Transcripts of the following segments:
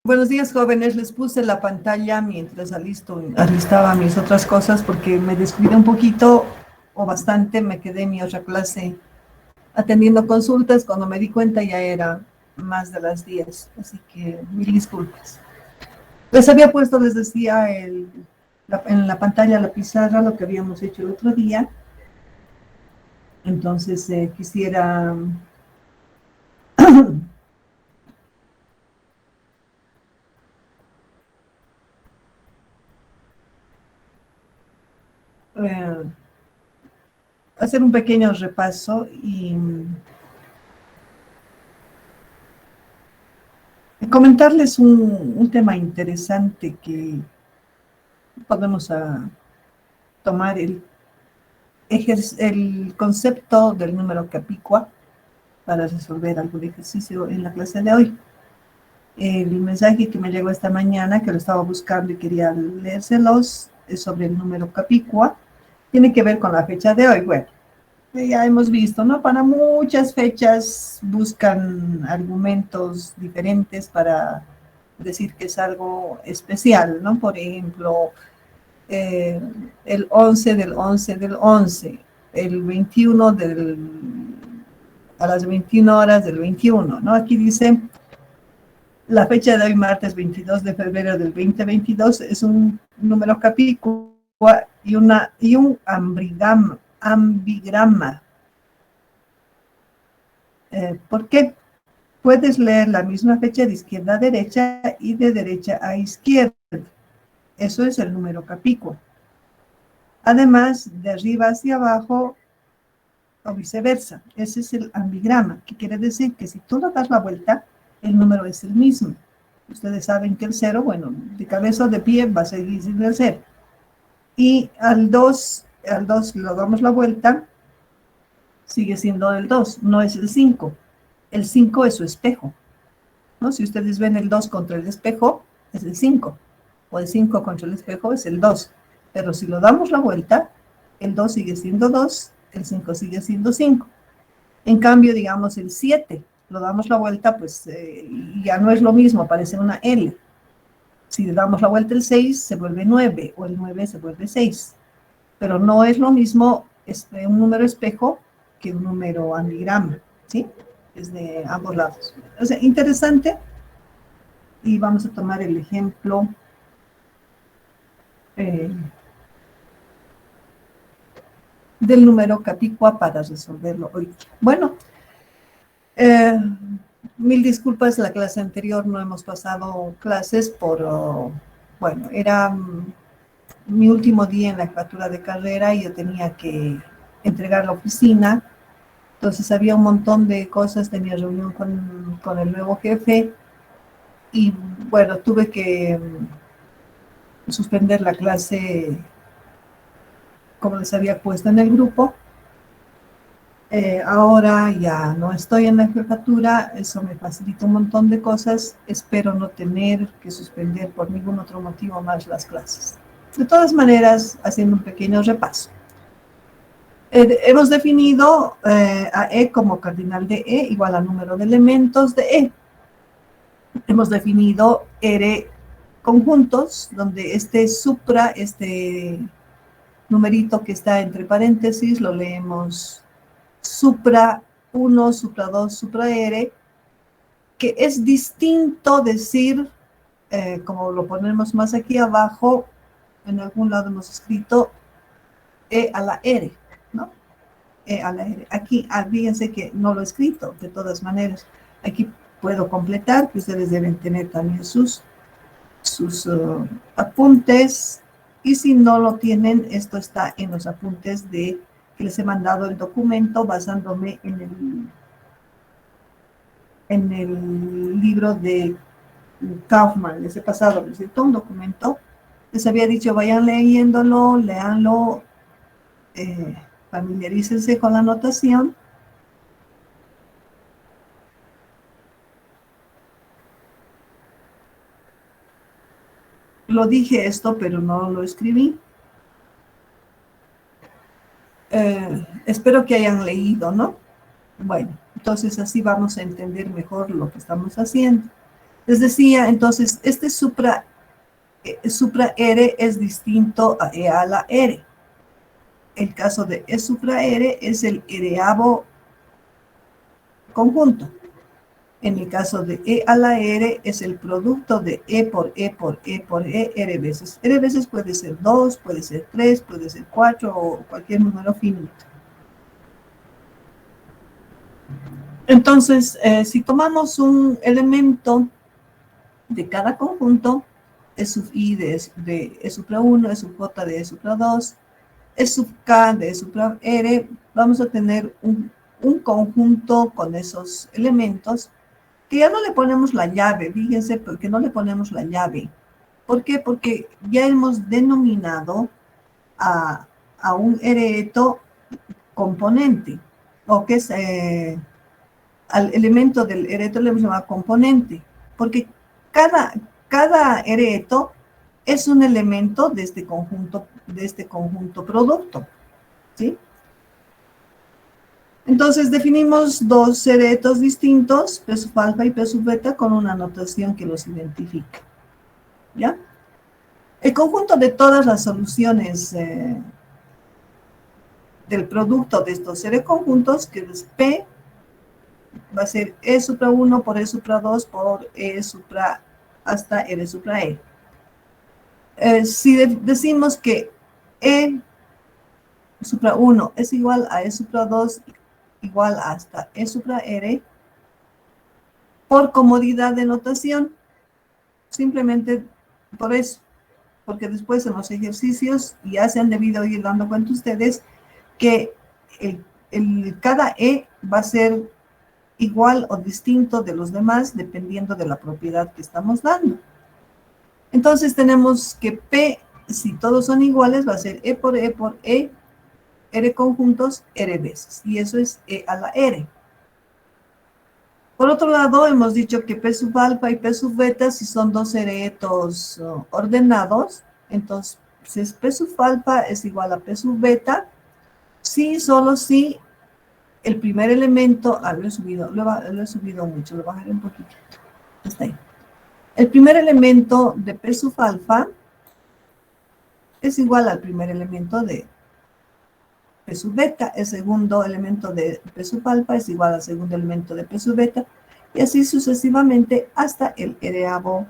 Buenos días, jóvenes. Les puse la pantalla mientras alistaba mis otras cosas porque me descuidé un poquito o bastante. Me quedé en mi otra clase atendiendo consultas. Cuando me di cuenta ya era más de las 10, así que mil disculpas. Les había puesto, les decía, en la pantalla, la pizarra, lo que habíamos hecho el otro día. Entonces quisiera eh, hacer un pequeño repaso y comentarles un tema interesante que podemos tomar el concepto del número capicua para resolver algún ejercicio en la clase de hoy. El mensaje que me llegó esta mañana, que lo estaba buscando y quería leérselos, es sobre el número capicua. Tiene que ver con la fecha de hoy. Bueno, ya hemos visto, ¿no? Para muchas fechas buscan argumentos diferentes para decir que es algo especial, ¿no? Por ejemplo, el 11 del 11 del 11, el 21 a las 21 horas del 21, ¿no? Aquí dice, la fecha de hoy, martes 22 de febrero del 2022, es un número capicua y un ambigrama. ¿Por qué? Puedes leer la misma fecha de izquierda a derecha y de derecha a izquierda. Eso es el número capicua. Además, de arriba hacia abajo o viceversa. Ese es el ambigrama, que quiere decir que si tú le das la vuelta, el número es el mismo. Ustedes saben que el 0, bueno, de cabeza o de pie va a seguir siendo el 0. Y al 2 le damos la vuelta, sigue siendo el 2, no es el 5. El 5 es su espejo, ¿no? Si ustedes ven el 2 contra el espejo, es el 5. O el 5 contra el espejo es el 2. Pero si lo damos la vuelta, el 2 sigue siendo 2, el 5 sigue siendo 5. En cambio, digamos, el 7, lo damos la vuelta, pues ya no es lo mismo, parece una L. Si le damos la vuelta el 6, se vuelve 9, o el 9 se vuelve 6. Pero no es lo mismo un número espejo que un número amigrama, ¿sí? Es de ambos lados. O sea, interesante. Y vamos a tomar el ejemplo del número capicua para resolverlo hoy. Bueno, mil disculpas, la clase anterior no hemos pasado clases bueno, era mi último día en la jefatura de carrera y yo tenía que entregar la oficina. Entonces había un montón de cosas, tenía reunión con el nuevo jefe y bueno, tuve que suspender la clase como les había puesto en el grupo. Ahora ya no estoy en la jefatura, eso me facilita un montón de cosas. Espero no tener que suspender por ningún otro motivo más las clases. De todas maneras, haciendo un pequeño repaso. Hemos definido a E como cardinal de E igual al número de elementos de E. Hemos definido R conjuntos, donde este numerito que está entre paréntesis, lo leemos supra 1, supra 2, supra R, que es distinto decir, como lo ponemos más aquí abajo, en algún lado hemos escrito E a la R, ¿no? E a la R. Aquí, fíjense que no lo he escrito, de todas maneras. Aquí puedo completar, que ustedes deben tener también sus apuntes, y si no lo tienen, esto está en los apuntes que les he mandado el documento basándome en el libro de Kaufman. Les he pasado, les cito un documento. Les había dicho, vayan leyéndolo, léanlo, familiarícense con la notación. Lo dije esto, pero no lo escribí. Espero que hayan leído, ¿no? Bueno, entonces así vamos a entender mejor lo que estamos haciendo. Les decía, entonces, este supra R es distinto a E a la R. El caso de E supra R es el R-avo conjunto. En el caso de E a la R es el producto de E por E por E por E, R veces. R veces puede ser 2, puede ser 3, puede ser 4 o cualquier número finito. Entonces, si tomamos un elemento de cada conjunto, E sub I de E supra 1, E sub J de E supra 2, E sub K de E supra R, vamos a tener un conjunto con esos elementos que ya no le ponemos la llave, fíjense, porque no le ponemos la llave. ¿Por qué? Porque ya hemos denominado a un ereto componente, o que es al elemento del ereto le hemos llamado componente, porque cada ereto es un elemento de este conjunto producto, ¿sí? Entonces definimos dos eretos distintos, P sub alfa y P sub beta, con una notación que los identifica, ¿ya? El conjunto de todas las soluciones del producto de estos seres conjuntos, que es P, va a ser E supra 1 por E supra 2 por E supra hasta R supra E. Si decimos que E supra 1 es igual a E supra 2 igual hasta E supra R, por comodidad de notación, simplemente por eso, porque después en los ejercicios ya se han debido ir dando cuenta ustedes que cada E va a ser igual o distinto de los demás dependiendo de la propiedad que estamos dando. Entonces tenemos que P, si todos son iguales, va a ser E por E, R conjuntos, R veces. Y eso es E a la R. Por otro lado, hemos dicho que P sub alfa y P sub beta, si son dos eretos ordenados, entonces P sub alfa es igual a P sub beta, si solo si el primer elemento, lo he subido mucho, lo bajaré un poquito, está ahí. El primer elemento de P sub alfa es igual al primer elemento de P sub beta, el segundo elemento de P sub alfa es igual al segundo elemento de P sub beta, y así sucesivamente hasta el R-avo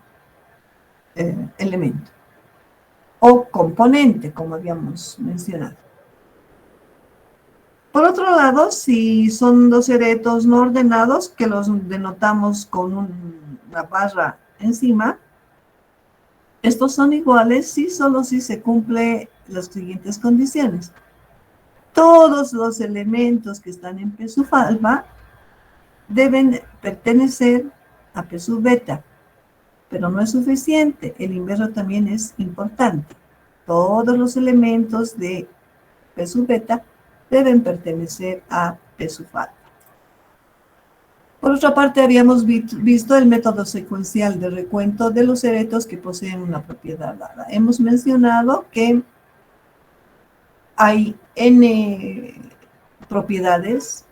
elemento, o componente, como habíamos mencionado. Por otro lado, si son dos eretos no ordenados, que los denotamos con una barra encima, estos son iguales si solo si se cumplen las siguientes condiciones. Todos los elementos que están en P sub alfa deben pertenecer a P sub beta, pero no es suficiente, el inverso también es importante. Todos los elementos de P sub beta deben pertenecer a P sub alfa. Por otra parte, habíamos visto el método secuencial de recuento de los eretos que poseen una propiedad dada. Hemos mencionado que hay n propiedades.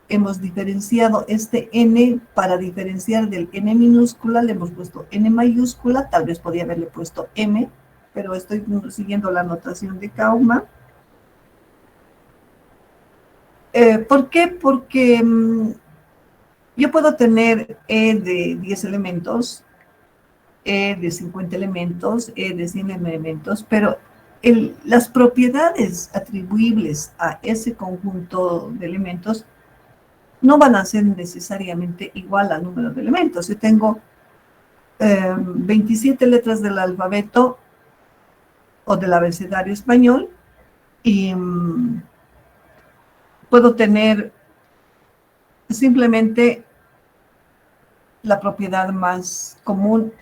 Hemos diferenciado este n para diferenciar del n minúscula, le hemos puesto n mayúscula, tal vez podría haberle puesto m, pero estoy siguiendo la notación de Kauffman. ¿Por qué? Porque yo puedo tener E de 10 elementos, E de 50 elementos, E de 100 elementos, pero las propiedades atribuibles a ese conjunto de elementos no van a ser necesariamente igual al número de elementos. Si tengo 27 letras del alfabeto o del abecedario español y puedo tener simplemente la propiedad más común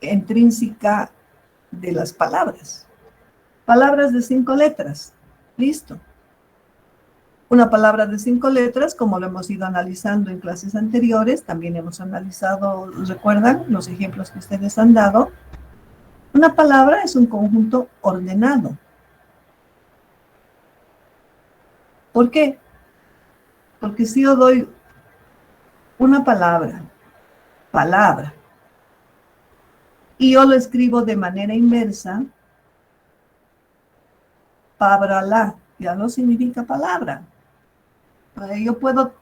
intrínseca de las palabras. Palabras de 5 letras. Listo. Una palabra de 5 letras, como lo hemos ido analizando en clases anteriores, también hemos analizado, ¿recuerdan los ejemplos que ustedes han dado? Una palabra es un conjunto ordenado. ¿Por qué? Porque si yo doy una palabra, y yo lo escribo de manera inversa, pabrala, ya no significa palabra. Yo puedo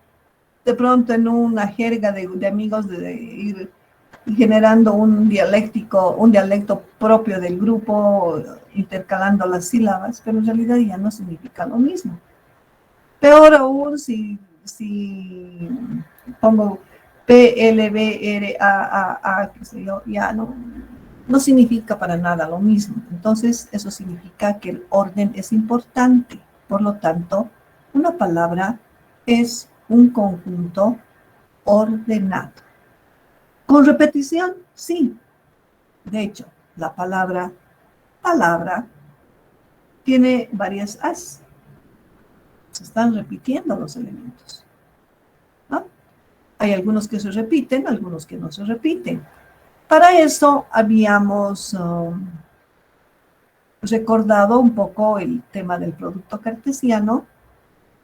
de pronto en una jerga de amigos de ir generando un dialecto propio del grupo, intercalando las sílabas, pero en realidad ya no significa lo mismo. Peor aún si pongo P, L, B, R, A, qué sé yo, ya no significa para nada lo mismo. Entonces, eso significa que el orden es importante. Por lo tanto, una palabra es un conjunto ordenado. Con repetición, sí. De hecho, la palabra tiene varias as. Se están repitiendo los elementos, ¿no? Hay algunos que se repiten, algunos que no se repiten. Para eso habíamos recordado un poco el tema del producto cartesiano,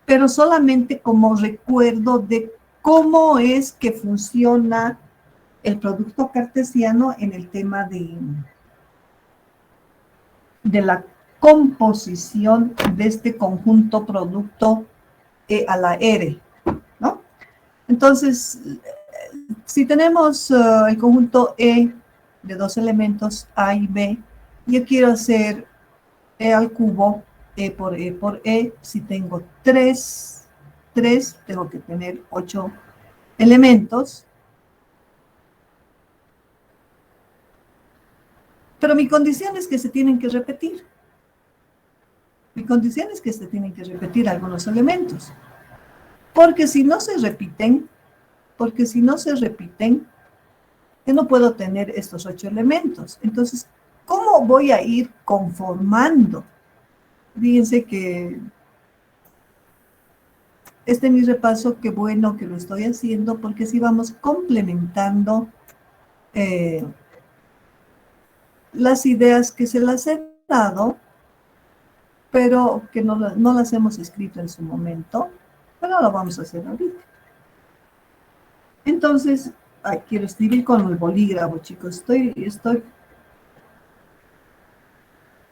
pero solamente como recuerdo de cómo es que funciona el producto cartesiano en el tema de la composición de este conjunto producto E a la R, ¿no? Entonces, si tenemos el conjunto E de dos elementos A y B, yo quiero hacer E al cubo, E por E por E. Si tengo 3, tengo que tener 8 elementos. Pero mi condición es que se tienen que repetir. Mi condición es que se tienen que repetir algunos elementos. Porque si no se repiten, yo no puedo tener estos 8 elementos. Entonces, ¿cómo voy a ir conformando? Fíjense que este es mi repaso, qué bueno que lo estoy haciendo, porque si vamos complementando las ideas que se las he dado, pero que no las hemos escrito en su momento, pero lo vamos a hacer ahorita. Entonces, quiero escribir con el bolígrafo, chicos.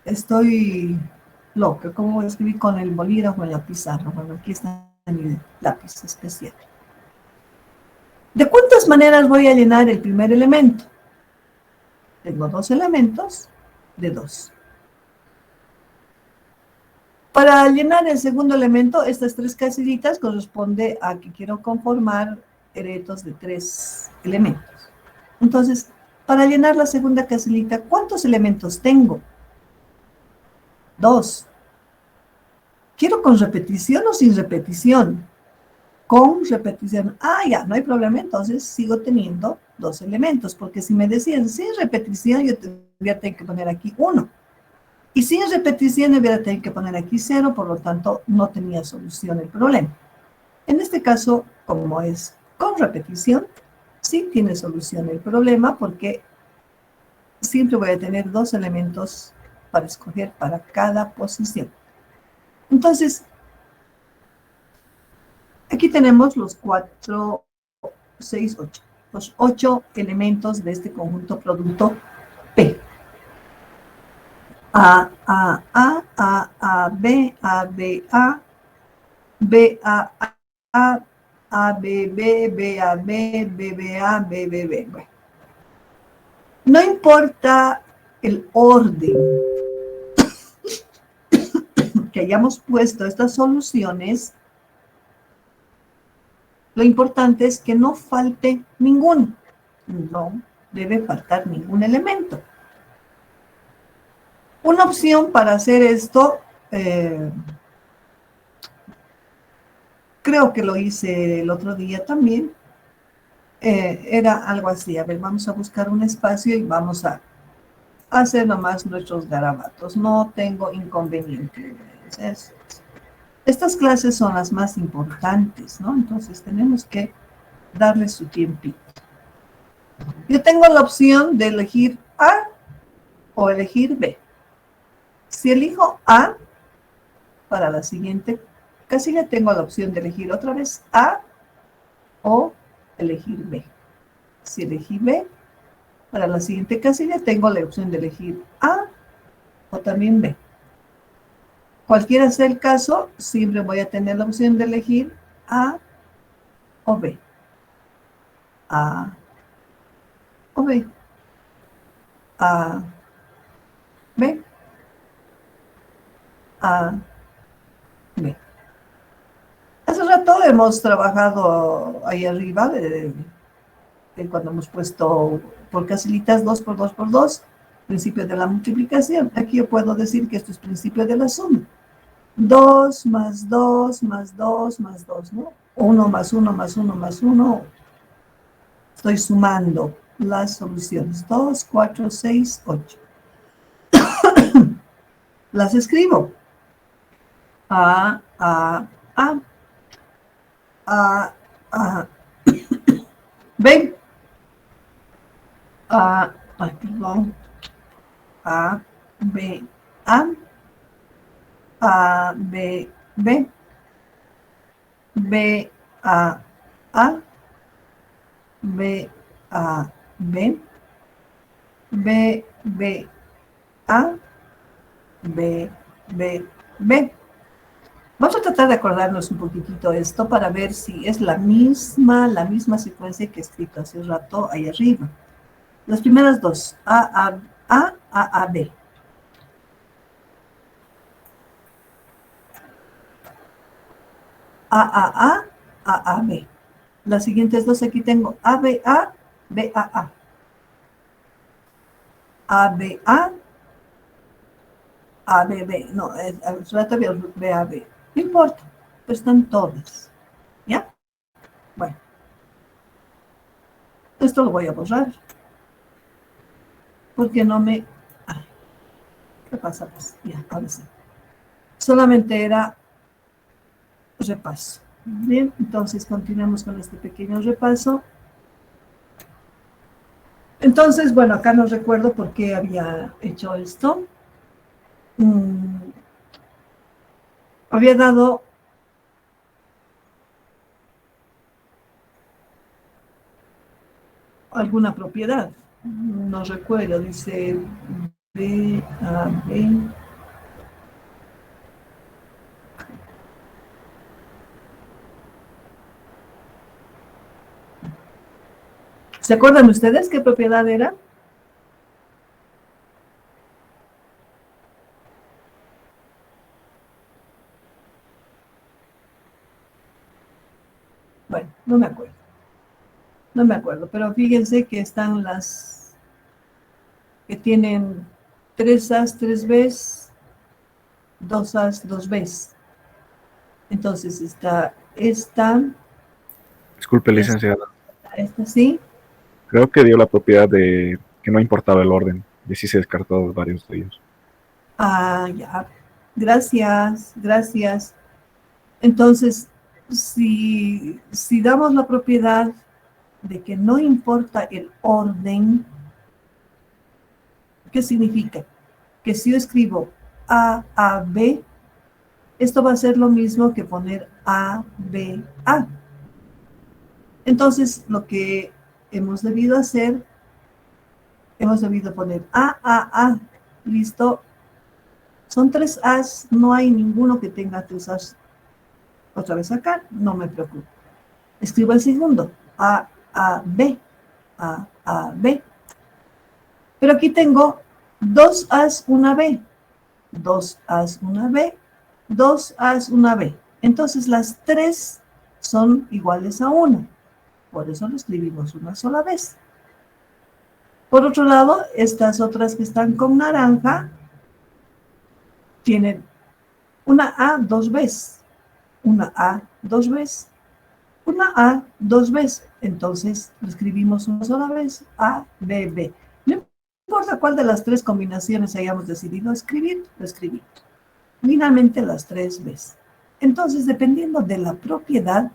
Estoy loca. ¿Cómo voy a escribir con el bolígrafo en la pizarra? Bueno, aquí está mi lápiz especial. ¿De cuántas maneras voy a llenar el primer elemento? Tengo 2 elementos de 2. Para llenar el segundo elemento, estas 3 casillitas corresponde a que quiero conformar eretos de 3 elementos. Entonces, para llenar la segunda casillita, ¿cuántos elementos tengo? 2. ¿Quiero con repetición o sin repetición? Con repetición. Ya, no hay problema, entonces sigo teniendo 2 elementos, porque si me decían sin repetición, yo voy a tener que poner aquí 1. Y sin repetición, yo voy a tener que poner aquí 0, por lo tanto, no tenía solución el problema. En este caso, como es con repetición, sí tiene solución el problema, porque siempre voy a tener 2 elementos para escoger para cada posición. Entonces, aquí tenemos los 4, 6, 8. Los 8 elementos de este conjunto producto P. A, B, B, B, A, B, B, A, B, A, B. Bueno. No importa el orden que hayamos puesto estas soluciones, lo importante es que no falte ninguno. No debe faltar ningún elemento. Una opción para hacer esto, creo que lo hice el otro día también, era algo así. A ver, vamos a buscar un espacio y vamos a hacer nomás nuestros garabatos. No tengo inconveniente. Estas clases son las más importantes, ¿no? Entonces tenemos que darle su tiempito. Yo tengo la opción de elegir A o elegir B. Si elijo A, para la siguiente casilla tengo la opción de elegir otra vez A o elegir B. Si elegí B, Para la siguiente casilla tengo la opción de elegir A o también B. Cualquiera sea el caso, siempre voy a tener la opción de elegir A o B. A o B. A, B, A, B. Hace rato hemos trabajado ahí arriba de cuando hemos puesto por casilitas 2 por 2 por 2, principio de la multiplicación. Aquí yo puedo decir que esto es principio de la suma. 2 más 2 más 2 más 2, ¿no? 1 más 1 más 1 más 1. Estoy sumando las soluciones. 2, 4, 6, 8. Las escribo. A, A, A, A, A. ¿Ven? A, ay, perdón. A, B, A, A, B, B, B, A, A, B, A, B, B, B, A, B, B, B. Vamos a tratar de acordarnos un poquitito esto para ver si es la misma secuencia que he escrito hace un rato ahí arriba. Las primeras dos, A, B. A, B. Las siguientes dos aquí tengo A, B, A, B, A. A, B, A, A, B, B. No, todavía B, A, B. No importa, pero están todas. ¿Ya? Bueno. Esto lo voy a borrar. Porque no me... Ay, ¿qué pasa? Pues ya, ahora sí. Solamente era repaso. Bien, entonces continuamos con este pequeño repaso. Entonces, bueno, acá no recuerdo por qué había hecho esto. Había dado alguna propiedad. No recuerdo, dice B, A, B. ¿Se acuerdan ustedes qué propiedad era? Bueno, no me acuerdo. No me acuerdo, pero fíjense que están las que tienen 3 As, 3 Bs, 2 As, 2 Bs. Entonces está esta. Disculpe, licenciada. Esta sí. Creo que dio la propiedad de que no importaba el orden, y así se descartó varios de ellos. Ah, ya. Gracias, gracias. Entonces, si damos la propiedad de que no importa el orden, ¿qué significa? Que si yo escribo A, B, esto va a ser lo mismo que poner A, B, A. Entonces, lo que hemos debido hacer, hemos debido poner A. Listo. Son 3 As, no hay ninguno que tenga 3 As. Otra vez acá, no me preocupo. Escribo el segundo, A, B. Pero aquí tengo 2 As, una B. 2 As, una B. 2 As, una B. Entonces las 3 son iguales a 1. Por eso lo escribimos una sola vez. Por otro lado, estas otras que están con naranja tienen una A, 2 veces. Una A, 2 veces. Una A, 2 veces. Entonces lo escribimos una sola vez. A, B, B. No importa cuál de las 3 combinaciones hayamos decidido escribir, lo escribimos. Finalmente las 3 veces. Entonces, dependiendo de la propiedad,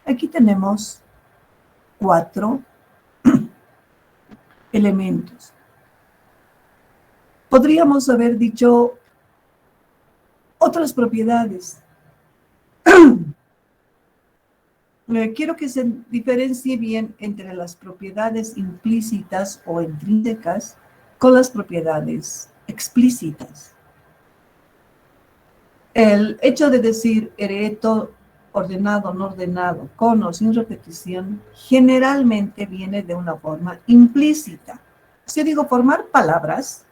aquí tenemos 4 elementos. Podríamos haber dicho otras propiedades. quiero que se diferencie bien entre las propiedades implícitas o intrínsecas con las propiedades explícitas. El hecho de decir ereto, ordenado, no ordenado, con o sin repetición, generalmente viene de una forma implícita. Si digo formar palabras,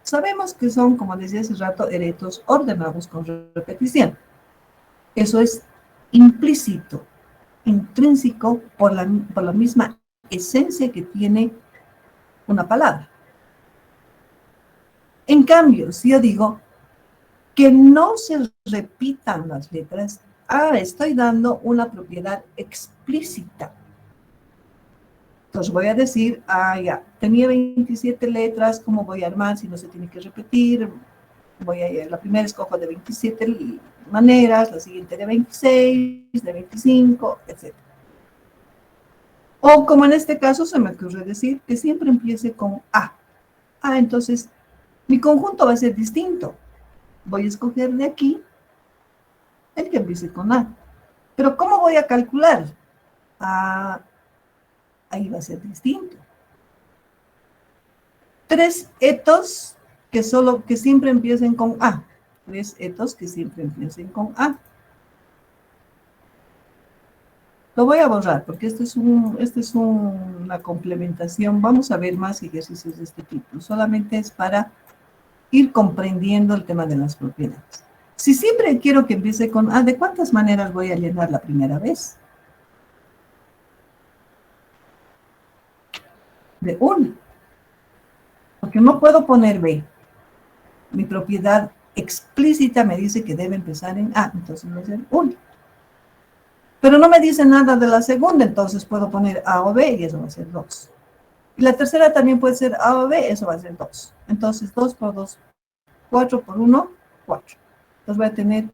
sabemos que son, como decía hace rato, eretos ordenados con repetición. Eso es implícito, intrínseco por la misma esencia que tiene una palabra. En cambio, si yo digo que no se repitan las letras, estoy dando una propiedad explícita. Entonces voy a decir, ya, tenía 27 letras, ¿cómo voy a armar si no se tiene que repetir? La primera escojo de 27 maneras, la siguiente de 26, de 25, etc. O como en este caso se me ocurre decir que siempre empiece con A. Entonces mi conjunto va a ser distinto. Voy a escoger de aquí el que empiece con A. Pero ¿cómo voy a calcular? Ahí va a ser distinto. 3 etos que siempre empiecen con A. 3 etos que siempre empiecen con A. Lo voy a borrar porque esta es una complementación. Vamos a ver más ejercicios de este tipo. Solamente es para ir comprendiendo el tema de las propiedades. Si siempre quiero que empiece con A, ¿de cuántas maneras voy a llenar la primera vez? De una. Porque no puedo poner B. Mi propiedad explícita me dice que debe empezar en A, entonces va a ser 1. Pero no me dice nada de la segunda, entonces puedo poner A o B y eso va a ser 2. Y la tercera también puede ser A o B, eso va a ser 2. Entonces 2 por 2, 4 por 1, 4. Entonces voy a tener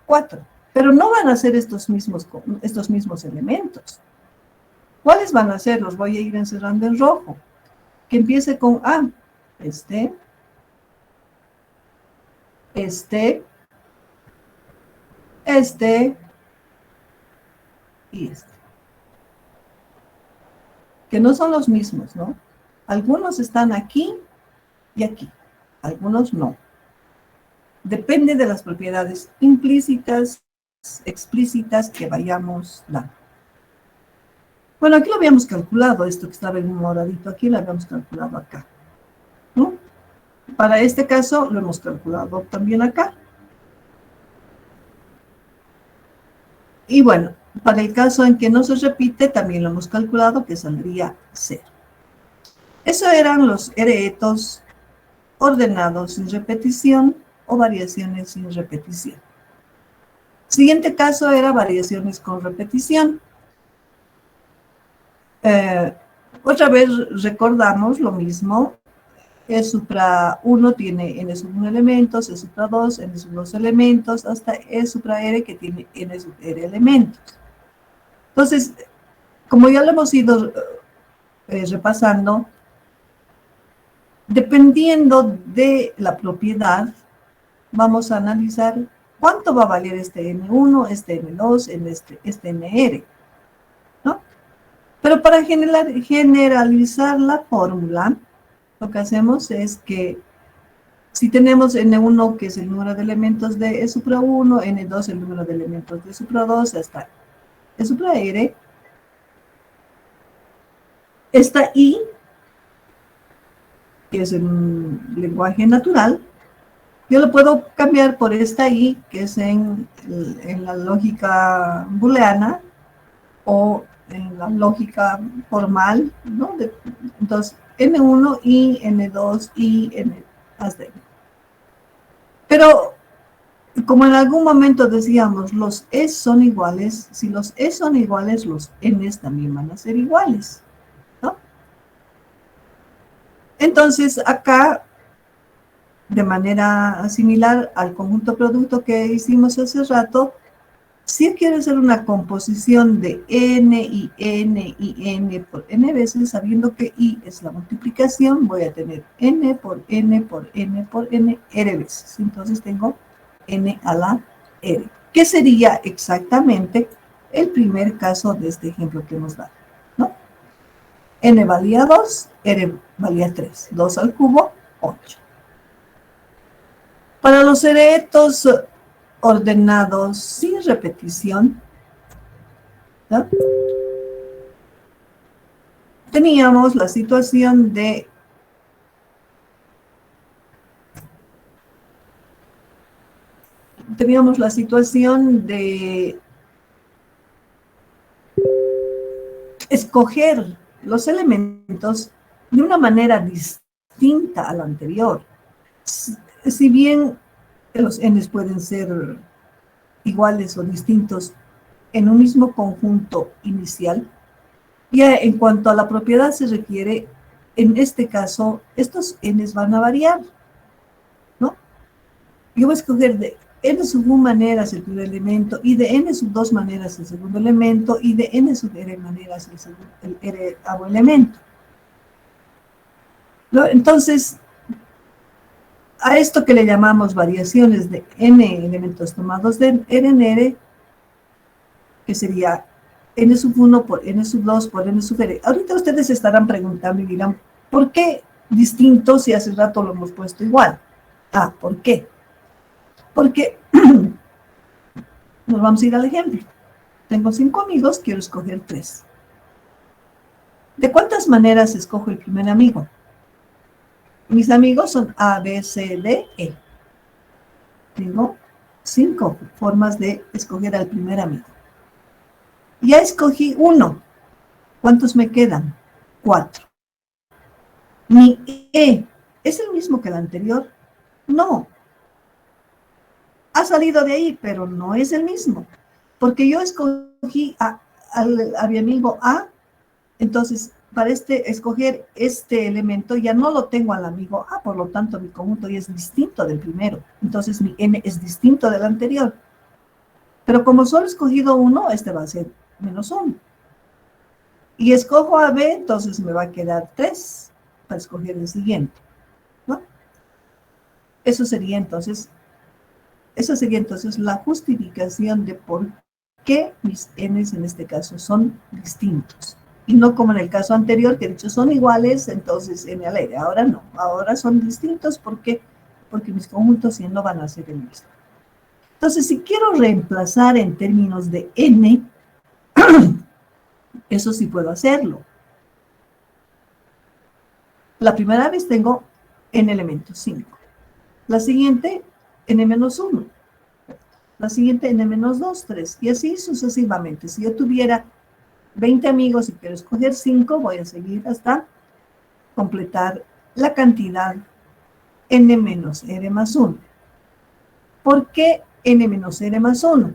4. Pero no van a ser estos mismos elementos. ¿Cuáles van a ser? Los voy a ir encerrando en rojo. Que empiece con A. Este y este. Que no son los mismos, ¿no? Algunos están aquí y aquí. Algunos no. Depende de las propiedades implícitas, explícitas que vayamos dando. Bueno, aquí lo habíamos calculado, esto que estaba en un moradito aquí, lo habíamos calculado acá, ¿no? Para este caso, lo hemos calculado también acá. Y bueno, para el caso en que no se repite, también lo hemos calculado, que saldría 0. Eso eran los eretos ordenados sin repetición o variaciones sin repetición. Siguiente caso era variaciones con repetición. Otra vez recordamos lo mismo. E supra 1 tiene n sub 1 elementos, E supra 2, n sub 2 elementos, hasta E supra r que tiene n sub r elementos. Entonces, como ya lo hemos ido repasando, dependiendo de la propiedad, vamos a analizar cuánto va a valer este n1, este n2, este nr, ¿no? Pero para generalizar la fórmula, lo que hacemos es que si tenemos n1, que es el número de elementos de E supra 1, n2 el número de elementos de E supra 2, hasta E supra r, esta i, que es un lenguaje natural, yo lo puedo cambiar por esta i, que es en la lógica booleana, o en la lógica formal, ¿no? Entonces, n1 y n2 y n hasta ahí. Pero, como en algún momento decíamos, los e son iguales, si los e son iguales, los n's también van a ser iguales, ¿no? Entonces, acá, de manera similar al conjunto producto que hicimos hace rato, si quiero hacer una composición de n y n y n por n veces, sabiendo que i es la multiplicación, voy a tener n por n por n por n, r veces. Entonces tengo n a la r. ¿Qué sería exactamente el primer caso de este ejemplo que hemos dado, ¿no? N valía 2, R valía 3. 2 al cubo, 8. Para los eretos ordenados sin repetición, ¿no? Teníamos la situación de escoger los elementos de una manera distinta a la anterior. Si bien los n's pueden ser iguales o distintos en un mismo conjunto inicial, ya en cuanto a la propiedad se requiere, en este caso, estos n's van a variar, ¿no? Yo voy a escoger de n sub 1 maneras el primer elemento, y de n sub 2 maneras el segundo elemento, y de n sub r maneras el r-avo elemento. ¿No? Entonces, a esto que le llamamos variaciones de n elementos tomados de r en r, que sería n sub 1 por n sub 2 por n sub r. Ahorita ustedes se estarán preguntando y dirán, ¿por qué distinto si hace rato lo hemos puesto igual? ¿Por qué? Porque nos vamos a ir al ejemplo. Tengo 5 amigos, quiero escoger 3. ¿De cuántas maneras escojo el primer amigo? Mis amigos son A, B, C, D, E. Tengo 5 formas de escoger al primer amigo. Ya escogí 1. ¿Cuántos me quedan? 4. ¿Mi E es el mismo que el anterior? No. Ha salido de ahí, pero no es el mismo. Porque yo escogí a mi amigo A, entonces para escoger este elemento ya no lo tengo al amigo A, por lo tanto mi conjunto ya es distinto del primero. Entonces mi N es distinto del anterior. Pero como solo he escogido 1, este va a ser menos 1. Y escojo a B, entonces me va a quedar 3 para escoger el siguiente, ¿no? Esa sería entonces la justificación de por qué mis n's en este caso son distintos. Y no como en el caso anterior, que de hecho son iguales, entonces n al r. Ahora no, ahora son distintos porque mis conjuntos ya no van a ser el mismo. Entonces, si quiero reemplazar en términos de n, eso sí puedo hacerlo. La primera vez tengo n elementos, 5. La siguiente, n-1. La siguiente, n-2, 3. Y así sucesivamente. Si yo tuviera 20 amigos y quiero escoger 5, voy a seguir hasta completar la cantidad n-r más 1. ¿Por qué n-r más 1?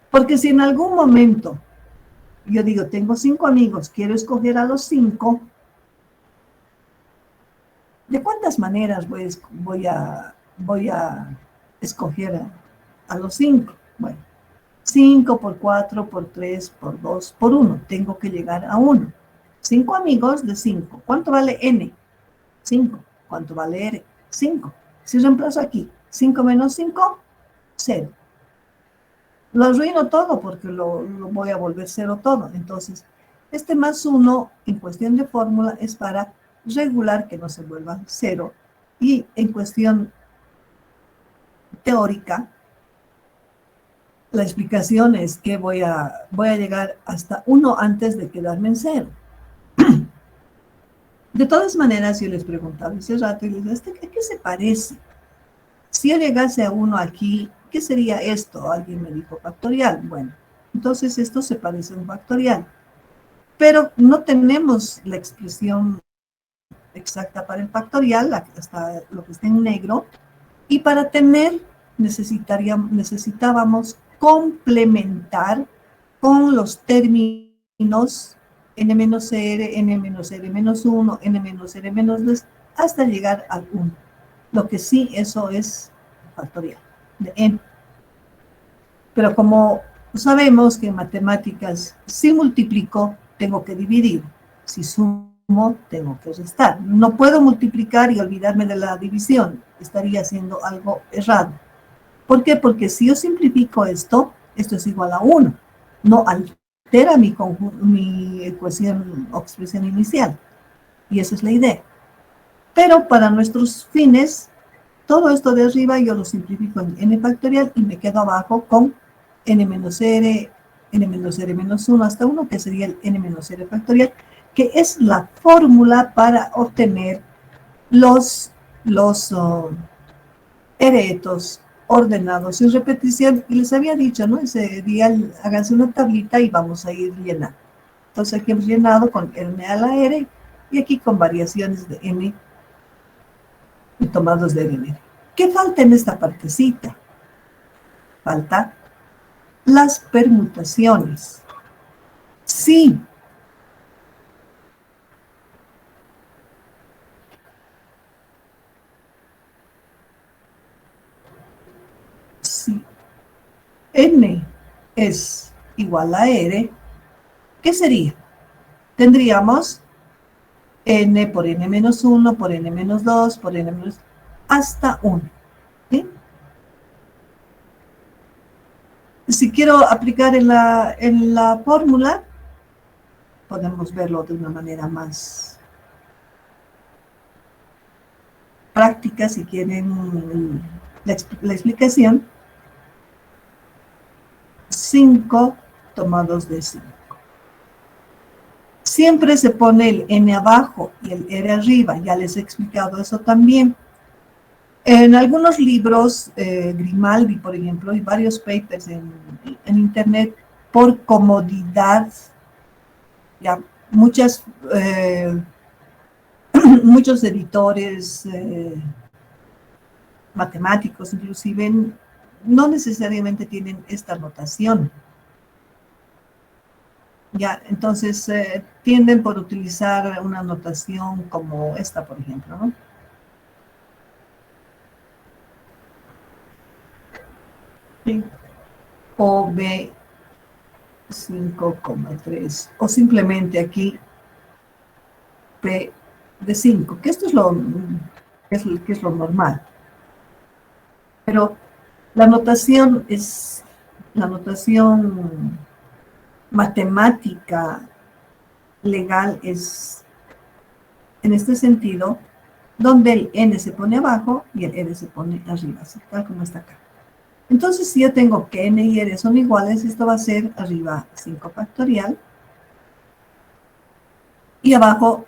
Porque si en algún momento yo digo, tengo 5 amigos, quiero escoger a los 5, ¿de cuántas maneras voy a escoger a los 5? Bueno, 5 por 4, por 3, por 2, por 1. Tengo que llegar a 1. 5 amigos de 5. ¿Cuánto vale n? 5. ¿Cuánto vale r? 5. Si reemplazo aquí, 5 menos 5, 0. Lo arruino todo porque lo voy a volver 0 todo. Entonces, este más 1 en cuestión de fórmula es para regular que no se vuelva 0. Y en cuestión teórica, la explicación es que voy a llegar hasta 1 antes de quedarme en 0. De todas maneras, yo les preguntaba hace rato y les decía, ¿a qué se parece? Si yo llegase a 1 aquí, ¿qué sería esto? Alguien me dijo factorial. Bueno, entonces esto se parece a un factorial. Pero no tenemos la expresión exacta para el factorial, hasta lo que está en negro. Y para tener, necesitábamos complementar con los términos n-r, n-r-1, n-r-2, hasta llegar al 1. Lo que sí, eso es factorial de n. Pero como sabemos que en matemáticas, si multiplico, tengo que dividir. Si sumo, tengo que restar. No puedo multiplicar y olvidarme de la división. Estaría haciendo algo errado. ¿Por qué? Porque si yo simplifico esto esto es igual a 1. No altera mi ecuación o expresión inicial. Y esa es la idea. Pero para nuestros fines, todo esto de arriba yo lo simplifico en n factorial y me quedo abajo con n menos r, n menos r menos 1 hasta 1, que sería el n menos r factorial, que es la fórmula para obtener los eretos ordenados sin repetición. Y les había dicho, ¿no? Ese día háganse una tablita y vamos a ir llenando. Entonces aquí hemos llenado con n a la r y aquí con variaciones de n y tomados de n. ¿Qué falta en esta partecita? Falta las permutaciones. Sí. Si n es igual a r, ¿qué sería? Tendríamos n por n menos 1, por n menos 2, por n menos hasta 1. ¿Sí? Si quiero aplicar en la fórmula, podemos verlo de una manera más práctica, si quieren la explicación. 5 tomados de 5. Siempre se pone el n abajo y el r arriba, ya les he explicado eso también. En algunos libros, Grimaldi, por ejemplo, y varios papers en internet, por comodidad, ya muchos editores, matemáticos inclusive, no necesariamente tienen esta notación. Ya, entonces tienden por utilizar una notación como esta, por ejemplo, ¿no? Sí. O B 5,3, o simplemente aquí P de 5, que esto es que es lo normal. Pero la notación es la notación matemática legal, es en este sentido, donde el n se pone abajo y el r se pone arriba, ¿sí? Tal como está acá. Entonces, si yo tengo que n y r son iguales, esto va a ser arriba 5 factorial y abajo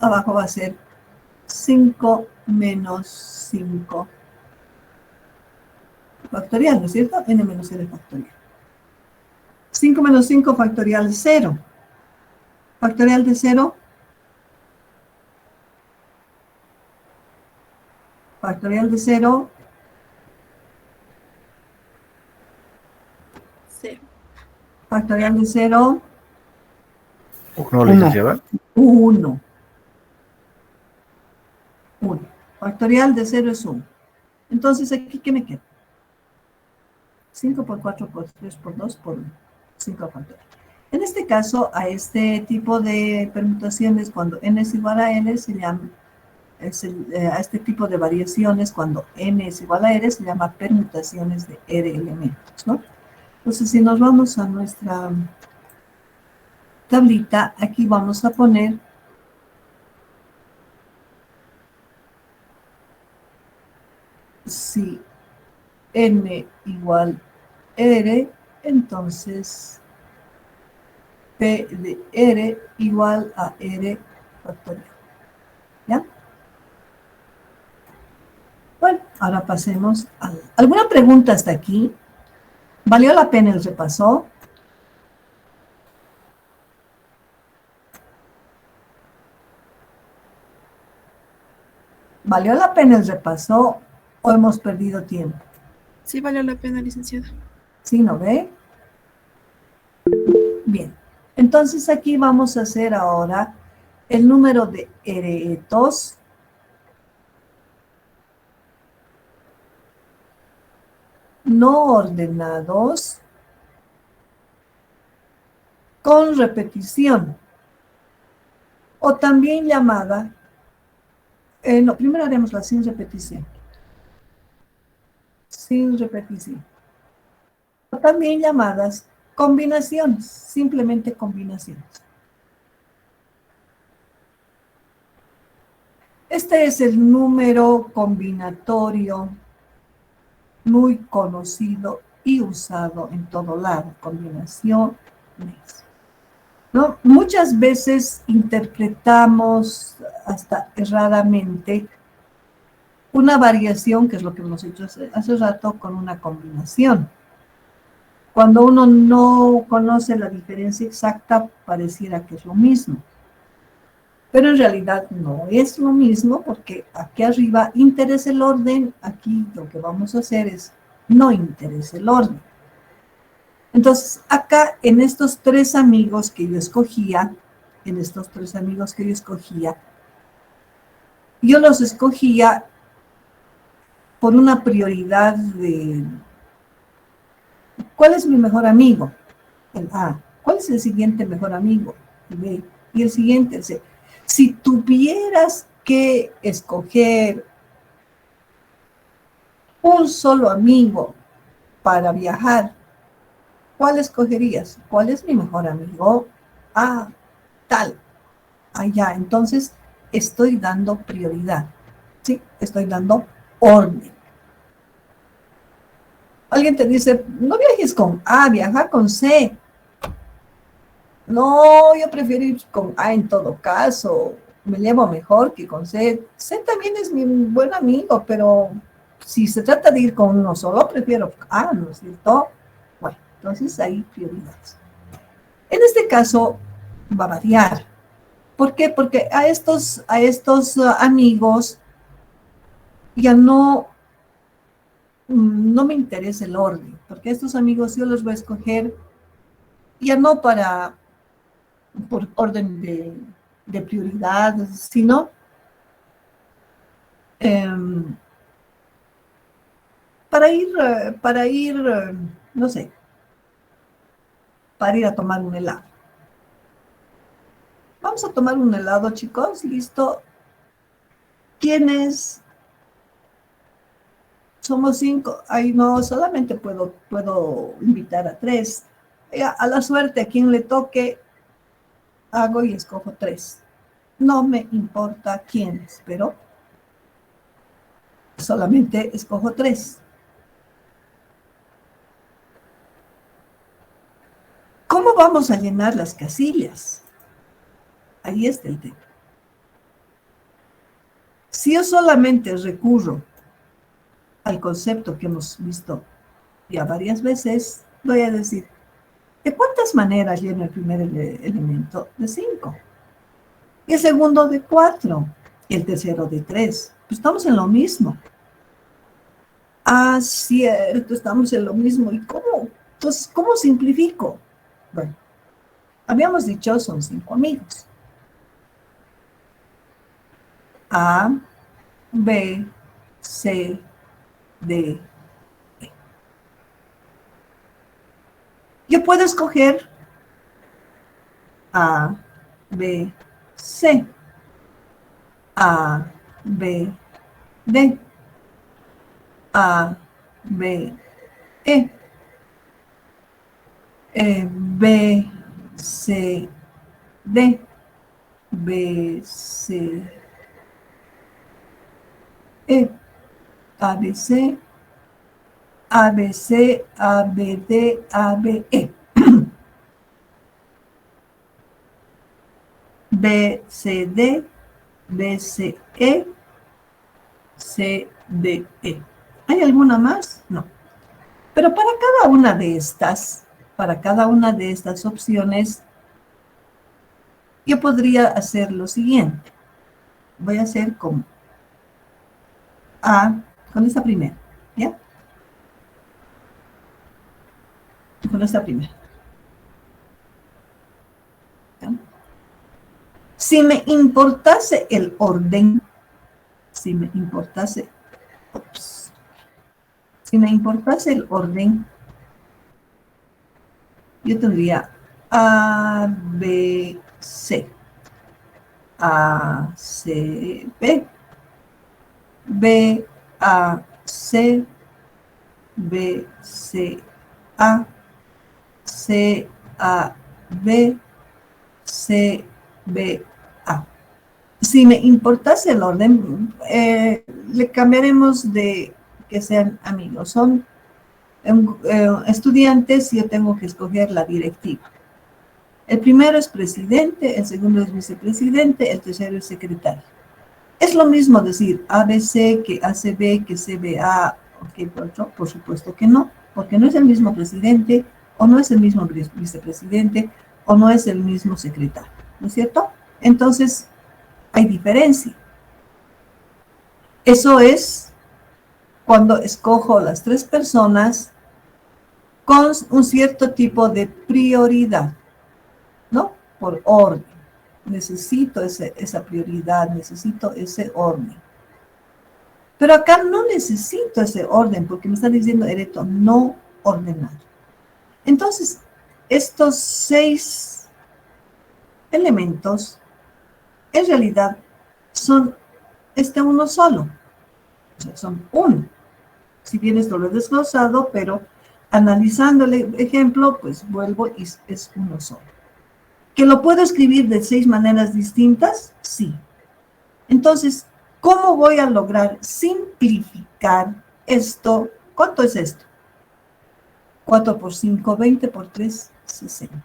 va a ser 5 menos 5 factorial, ¿no es cierto? N menos n factorial. 5 menos 5 factorial de 0. Factorial de 0. Factorial de 0. 0. Factorial de 0. 1, licenciada. 1. 1. Factorial de 0 es 1. Entonces, aquí, ¿qué me queda? 5 por 4 por 3 por 2 por 1. 5 factorial. En este caso, a este tipo de permutaciones, cuando n es igual a n, se llama, a este tipo de variaciones, cuando n es igual a r, se llama permutaciones de r elementos, ¿no? Entonces, si nos vamos a nuestra tablita, aquí vamos a poner si n igual r, entonces P de R igual a R factorial. ¿Ya? Bueno, ahora pasemos a... ¿Alguna pregunta hasta aquí? ¿Valió la pena el repaso? ¿Valió la pena el repaso o hemos perdido tiempo? Sí, valió la pena, licenciada. ¿Sí, no ve? Bien. Entonces aquí vamos a hacer ahora el número de eretos no ordenados con repetición, o también llamada No, primero haremos la sin repetición. Sin repetición. También llamadas combinaciones, simplemente combinaciones. Este es el número combinatorio muy conocido y usado en todo lado, combinaciones, ¿no? Muchas veces interpretamos hasta erradamente una variación, que es lo que hemos hecho hace rato, con una combinación. Cuando uno no conoce la diferencia exacta, pareciera que es lo mismo. Pero en realidad no es lo mismo, porque aquí arriba interesa el orden, aquí lo que vamos a hacer es no interesa el orden. Entonces, acá en estos tres amigos que yo escogía, yo los escogía por una prioridad de ¿cuál es mi mejor amigo? El A. ¿Cuál es el siguiente mejor amigo? El B. Y el siguiente, el C. Si tuvieras que escoger un solo amigo para viajar, ¿cuál escogerías? ¿Cuál es mi mejor amigo? Ah, tal. Allá. Entonces, estoy dando prioridad. ¿Sí? Estoy dando orden. Alguien te dice, no viajes con A, viaja con C. No, yo prefiero ir con A en todo caso. Me llevo mejor que con C. C también es mi buen amigo, pero si se trata de ir con uno solo, prefiero A, ¿no es cierto? Bueno, entonces hay prioridades. En este caso va a variar. ¿Por qué? Porque a estos amigos ya no me interesa el orden, porque a estos amigos yo los voy a escoger ya no por orden de prioridad, sino para ir, no sé, para ir a tomar un helado. Vamos a tomar un helado, chicos, listo. ¿Quiénes? Somos 5. Ay, no, solamente puedo invitar a 3. A la suerte, a quien le toque, hago y escojo 3. No me importa quiénes, pero solamente escojo 3. ¿Cómo vamos a llenar las casillas? Ahí está el tema. Si yo solamente recurro al concepto que hemos visto ya varias veces, voy a decir, ¿de cuántas maneras lleno el primer elemento? De 5. Y el segundo de 4. Y el tercero de 3. Pues estamos en lo mismo. Ah, cierto, estamos en lo mismo. ¿Y cómo? Entonces, ¿cómo simplifico? Bueno, habíamos dicho, son 5 amigos. A, B, C, D, E. Yo puedo escoger A, B, C, A, B, D, A, B, E, B, C, D, B, C, E, A, B, C, A, B, C, A, B, D, A, B, E. B, C, D, B, C, E, C, D, E. ¿Hay alguna más? No. Pero para cada una de estas opciones, yo podría hacer lo siguiente. Voy a hacer como A, con esta primera, ¿ya? Con esta primera. ¿Ya? Si me importase el orden, yo tendría A, B, C, A, C, B, B, A, C, B, C, A, C, A, B, C, B, A. Si me importase el orden, le cambiaremos de que sean amigos. Son estudiantes y yo tengo que escoger la directiva. El primero es presidente, el segundo es vicepresidente, el tercero es secretario. Es lo mismo decir ABC que ACB que CBA o que otro, por supuesto que no, porque no es el mismo presidente o no es el mismo vicepresidente o no es el mismo secretario, ¿no es cierto? Entonces, hay diferencia. Eso es cuando escojo las tres personas con un cierto tipo de prioridad, ¿no? Por orden. Necesito esa prioridad, necesito ese orden. Pero acá no necesito ese orden porque me está diciendo Ereto no ordenado. Entonces, estos 6 elementos en realidad son uno solo. O sea, son uno. Si bien esto lo he desglosado, pero analizando el ejemplo, pues vuelvo y es uno solo. ¿Que lo puedo escribir de 6 maneras distintas? Sí. Entonces, ¿cómo voy a lograr simplificar esto? ¿Cuánto es esto? 4 por 5, 20 por 3, 60.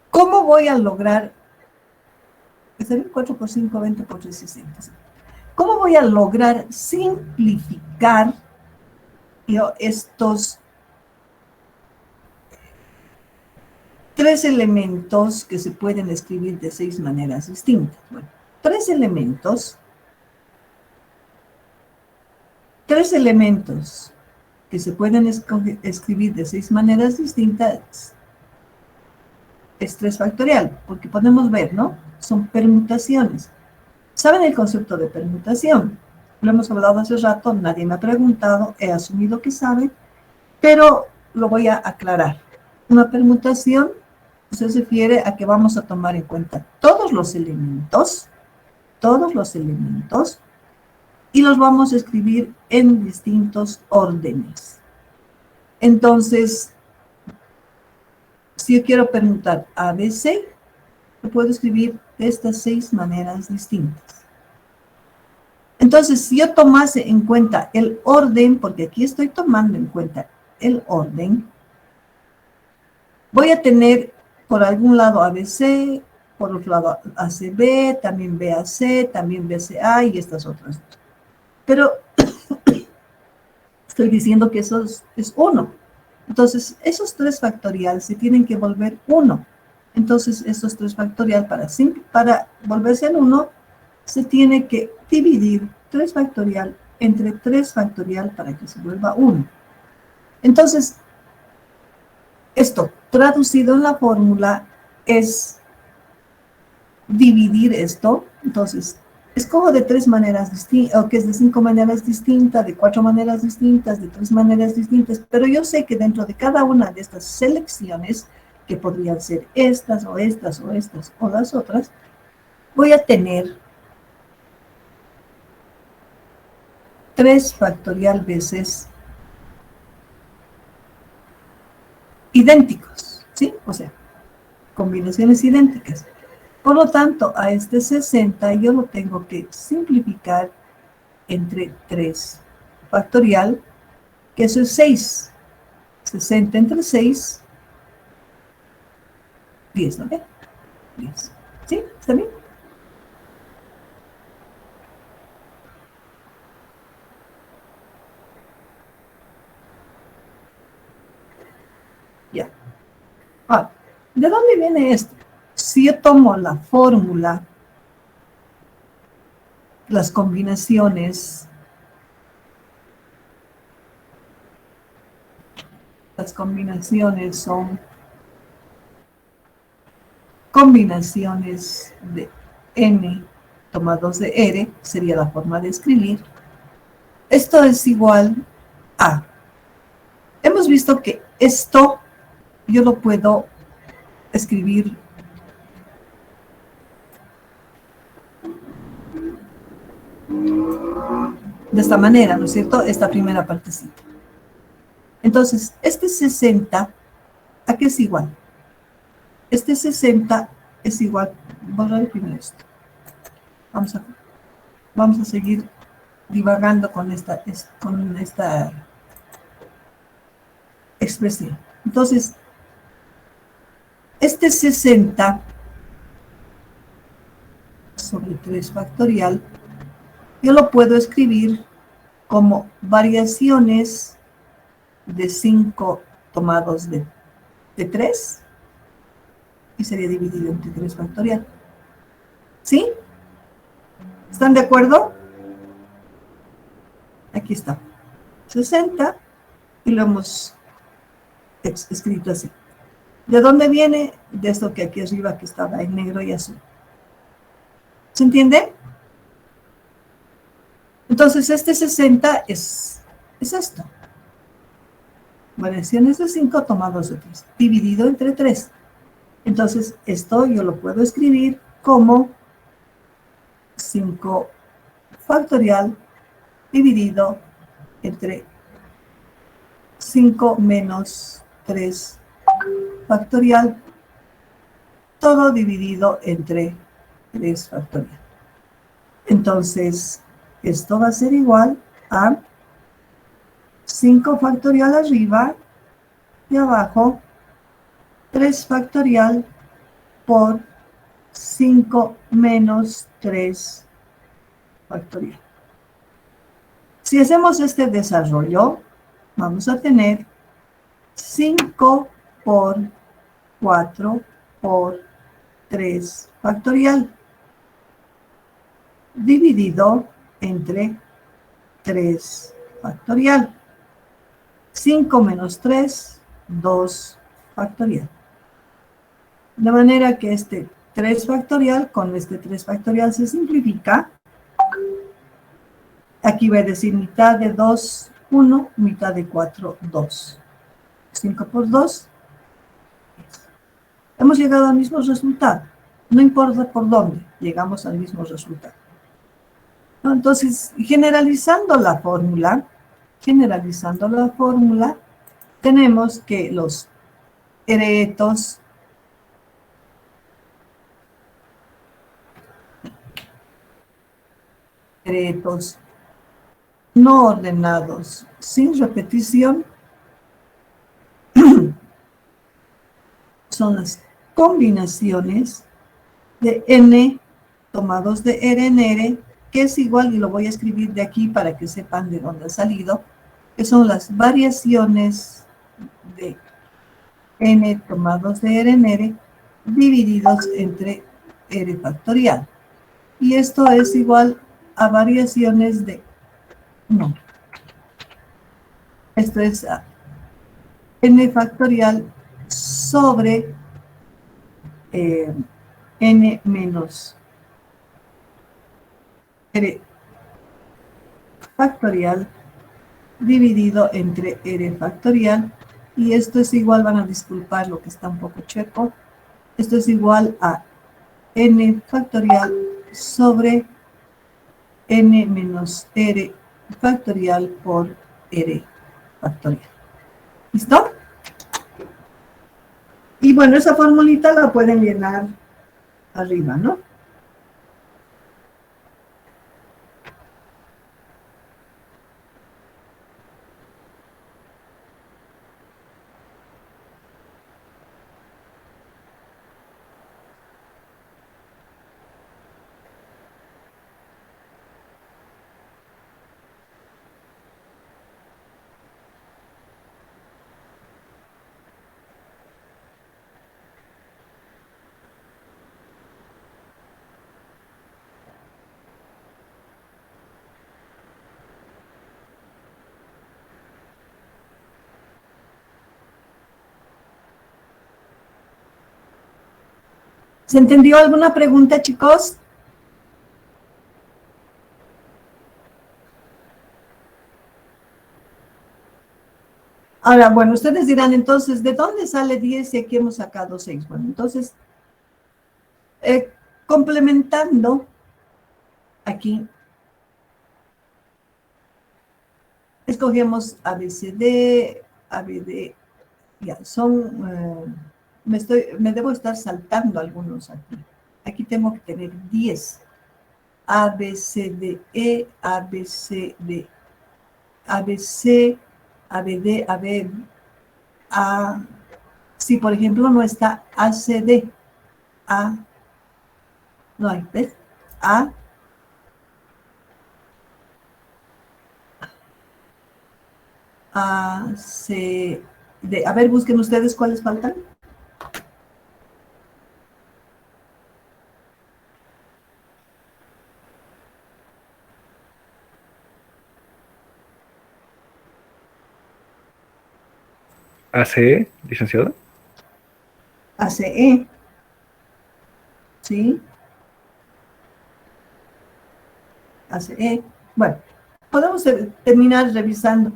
¿Cómo voy a lograr? ¿Está bien? 4 por 5, 20 por 3, 60. ¿Cómo voy a lograr simplificar estos 3 elementos que se pueden escribir de 6 maneras distintas? Bueno, 3 elementos que se pueden escribir de 6 maneras distintas es 3 factorial, porque podemos ver, ¿no? Son permutaciones. ¿Saben el concepto de permutación? Lo hemos hablado hace rato, nadie me ha preguntado, he asumido que saben, pero lo voy a aclarar. Una permutación se refiere a que vamos a tomar en cuenta todos los elementos, y los vamos a escribir en distintos órdenes. Entonces, si yo quiero permutar ABC, lo puedo escribir de estas 6 maneras distintas. Entonces, si yo tomase en cuenta el orden, porque aquí estoy tomando en cuenta el orden, voy a tener por algún lado ABC, por otro lado ACB, también BAC, también BCA y estas otras. Pero estoy diciendo que eso es 1. Entonces, esos 3 factoriales se tienen que volver 1. Entonces, estos 3 factorial para volverse al 1, se tiene que dividir 3 factorial entre 3 factorial para que se vuelva 1. Entonces, esto traducido en la fórmula es dividir esto. Entonces, escojo de 3 maneras distintas, o que es de 5 maneras distintas, de 4 maneras distintas, de 3 maneras distintas, pero yo sé que dentro de cada una de estas selecciones, que podrían ser estas, o estas, o estas, o las otras, voy a tener 3 factorial veces idénticos, ¿sí? O sea, combinaciones idénticas. Por lo tanto, a este 60 yo lo tengo que simplificar entre 3 factorial, que eso es 6. 60 entre 6, 10, ¿no? 10. ¿Sí? ¿Está bien? Ya. Ahora, ¿de dónde viene esto? Si yo tomo la fórmula, las combinaciones son combinaciones de n tomados de r, sería la forma de escribir. Esto es igual a. Hemos visto que esto yo lo puedo escribir De esta manera, ¿no es cierto? Esta primera partecita. Entonces, este 60, ¿a qué es igual? Este 60 es igual, borrar primero esto. Vamos a seguir divagando con esta expresión. Entonces, este 60 sobre 3 factorial, yo lo puedo escribir como variaciones de 5 tomados de 3 y sería dividido entre 3 factorial. ¿Sí? ¿Están de acuerdo? Aquí está. 60 y lo hemos escrito así. ¿De dónde viene? De esto que aquí arriba que estaba en negro y azul. ¿Se entiende? Entonces este 60 es esto. Variaciones de 5 tomados de 3, dividido entre 3. Entonces esto yo lo puedo escribir como 5 factorial dividido entre 5 menos 3 factorial, todo dividido entre 3 factorial. Entonces, esto va a ser igual a 5 factorial arriba y abajo, 3 factorial por 5 menos 3 factorial. Si hacemos este desarrollo, vamos a tener 5 por 4 por 3 factorial dividido entre 3 factorial. 5 menos 3, 2 factorial. De manera que este 3 factorial con este 3 factorial se simplifica. Aquí va a decir mitad de 2, 1, mitad de 4, 2. 5 por 2. Hemos llegado al mismo resultado. No importa por dónde, llegamos al mismo resultado. Entonces, generalizando la fórmula, tenemos que los hereditos no ordenados sin repetición son las combinaciones de n tomados de R en R, que es igual, y lo voy a escribir de aquí para que sepan de dónde ha salido, que son las variaciones de n tomados de R en R divididos entre R factorial. Y esto es igual a variaciones de, no, esto es n factorial sobre n menos R factorial dividido entre R factorial, y esto es igual, van a disculpar lo que está un poco chueco, esto es igual a n factorial sobre n menos R factorial por R factorial. ¿Listo? Y bueno, esa formulita la pueden llenar arriba, ¿no? ¿Se entendió alguna pregunta, chicos? Ahora, bueno, ustedes dirán, entonces, ¿de dónde sale 10 si aquí hemos sacado 6? Bueno, entonces, complementando aquí, Escogemos ABCD, ABD, ya, me debo estar saltando algunos aquí. Aquí tengo que tener 10. ABCDE, ABCD, ABC, ABD, AB, A. Si, por ejemplo, no está ACD, A, no hay, ¿ves? A, A, C, D. A ver, busquen ustedes cuáles faltan. ACE, licenciada. ACE, ¿sí? ACE. Bueno, podemos terminar revisando.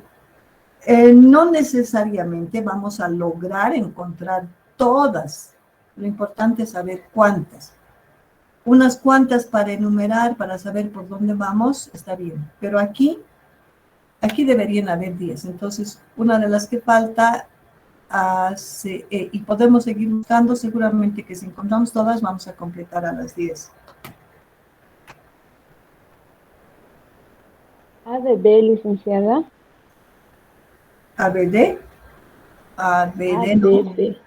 No necesariamente vamos a lograr encontrar todas. Lo importante es saber cuántas. Unas cuantas para enumerar, para saber por dónde vamos, está bien. Pero aquí deberían haber 10. Entonces, una de las que falta, ACE, y podemos seguir buscando. Seguramente que si encontramos todas, vamos a completar a las 10. A de B, licenciada. ABD, A ABD de no. B.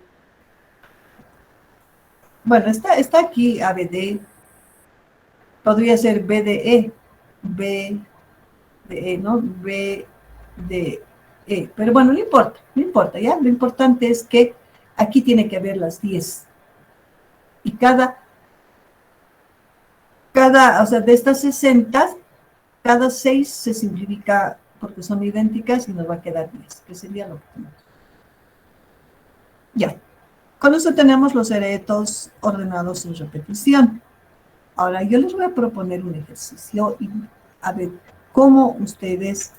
Bueno, está aquí ABD. Podría ser BDE, BDE, ¿no? BDE. Pero bueno, no importa, ¿ya? Lo importante es que aquí tiene que haber las 10. Y o sea, de estas 60, cada 6 se simplifica porque son idénticas y nos va a quedar 10, que sería lo que tenemos. Ya. Con eso tenemos los eretos ordenados en repetición. Ahora, yo les voy a proponer un ejercicio y a ver cómo ustedes,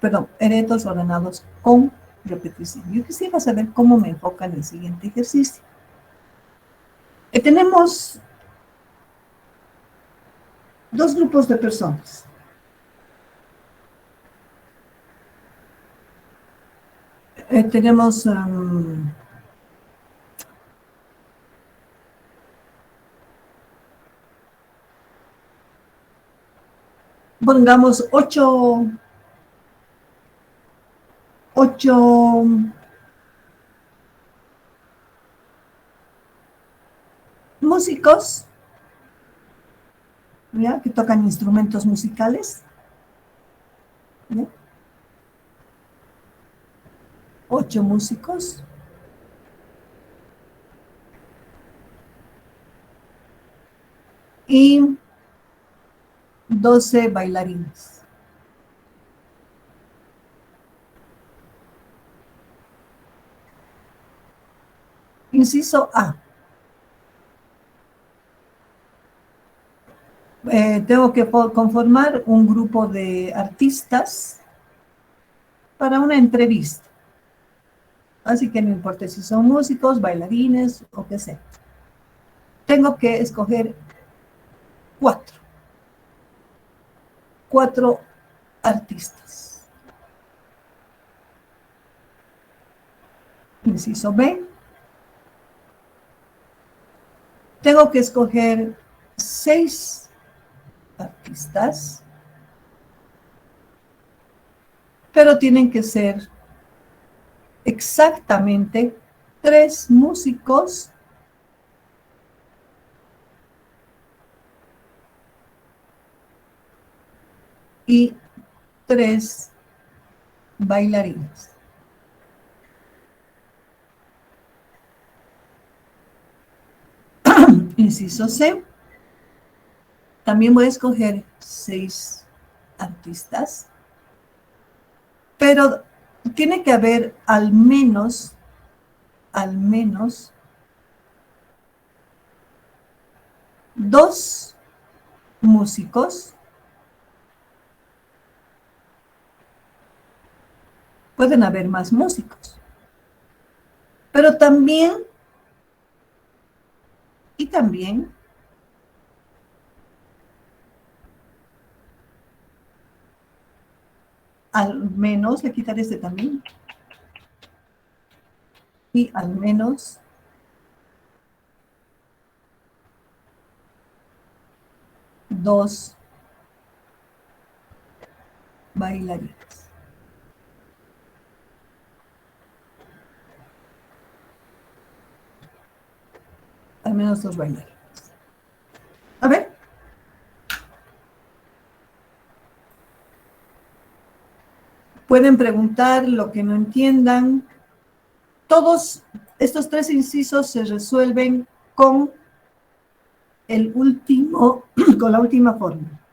perdón, eretos ordenados con repetición. Yo quisiera saber cómo me enfocan el siguiente ejercicio. Tenemos dos grupos de personas. Tenemos pongamos ocho músicos, ¿ya? Que tocan instrumentos musicales. ¿Ya? 8 músicos. Y 12 bailarines. Inciso A. Tengo que conformar un grupo de artistas para una entrevista. Así que no importa si son músicos, bailarines o qué sea. Tengo que escoger 4. 4 artistas. Inciso B. Tengo que escoger 6 artistas, pero tienen que ser exactamente 3 músicos y 3 bailarines. Inciso C. También voy a escoger 6 artistas, pero tiene que haber al menos 2 músicos. Pueden haber más músicos, pero también Al menos, le quitaré este también. Y al menos 2 bailarinas. Al menos 2 bailarinas. A ver. Pueden preguntar lo que no entiendan. Todos estos 3 incisos se resuelven con con la última fórmula.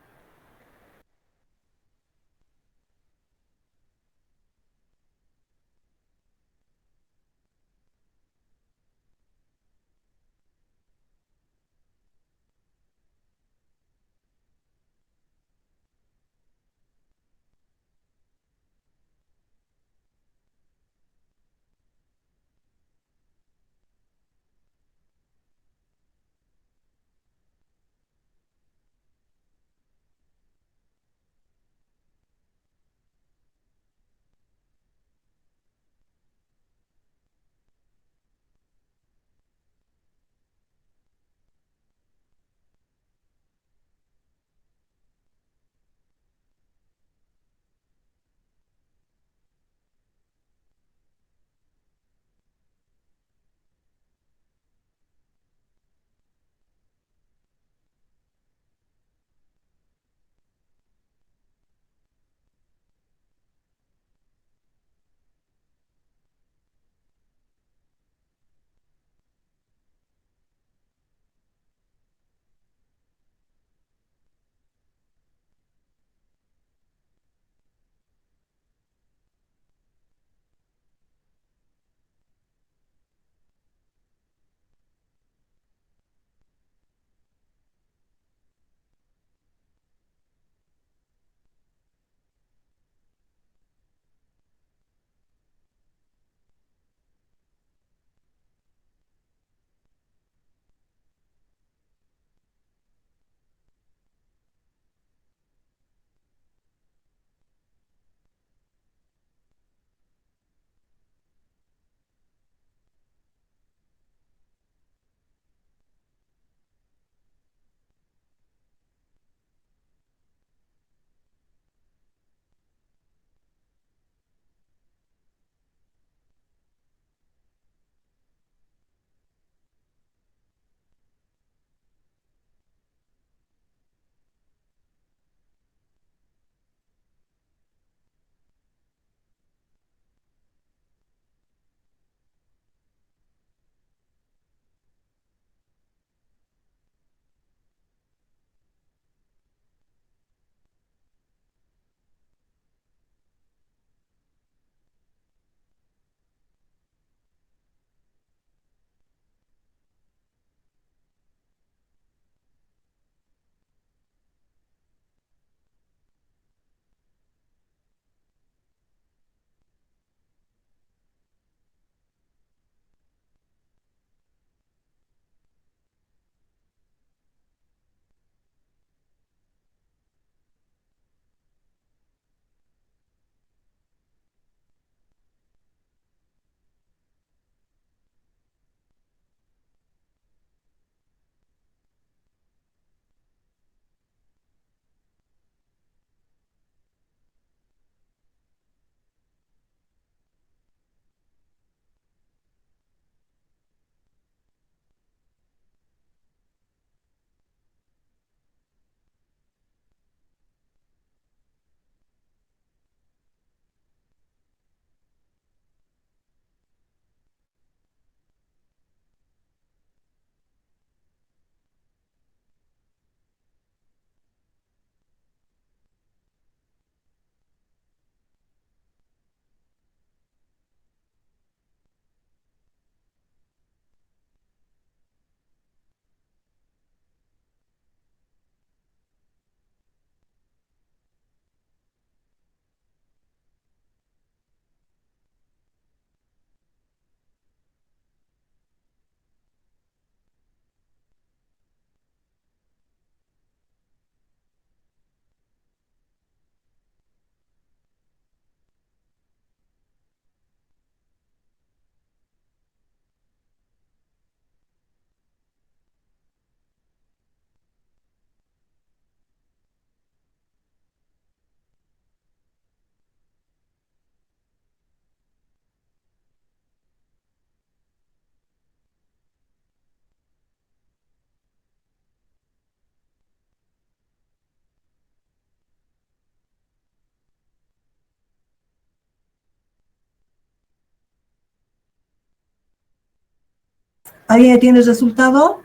¿Ahí ya tienes resultado?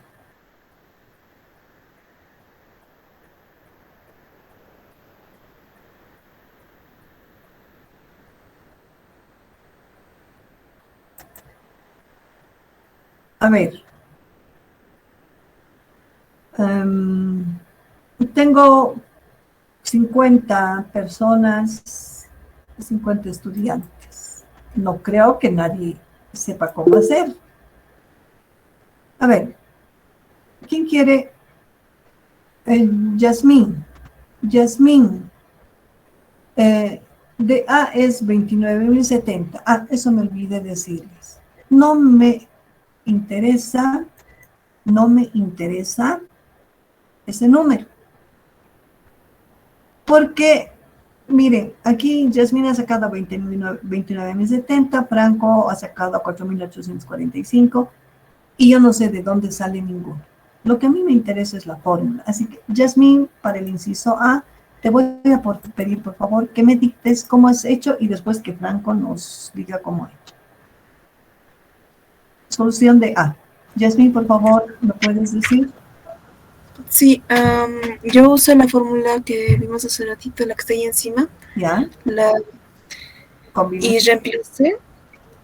A ver. Tengo 50 personas, 50 estudiantes. No creo que nadie sepa cómo hacer. A ver, ¿quién quiere? Yasmín. Yasmín. De A es 29.070. Ah, eso me olvidé decirles. No me interesa ese número. Porque, miren, aquí Yasmín ha sacado 29.070, Franco ha sacado 4.845 y yo no sé de dónde sale ninguno. Lo que a mí me interesa es la fórmula. Así que, Yasmín, para el inciso A, te voy a pedir, por favor, que me dictes cómo has hecho y después que Franco nos diga cómo ha hecho. Solución de A. Yasmín, por favor, ¿me puedes decir? Sí, yo usé la fórmula que vimos hace ratito, la que está ahí encima, ¿Ya? y Combinación. reemplacé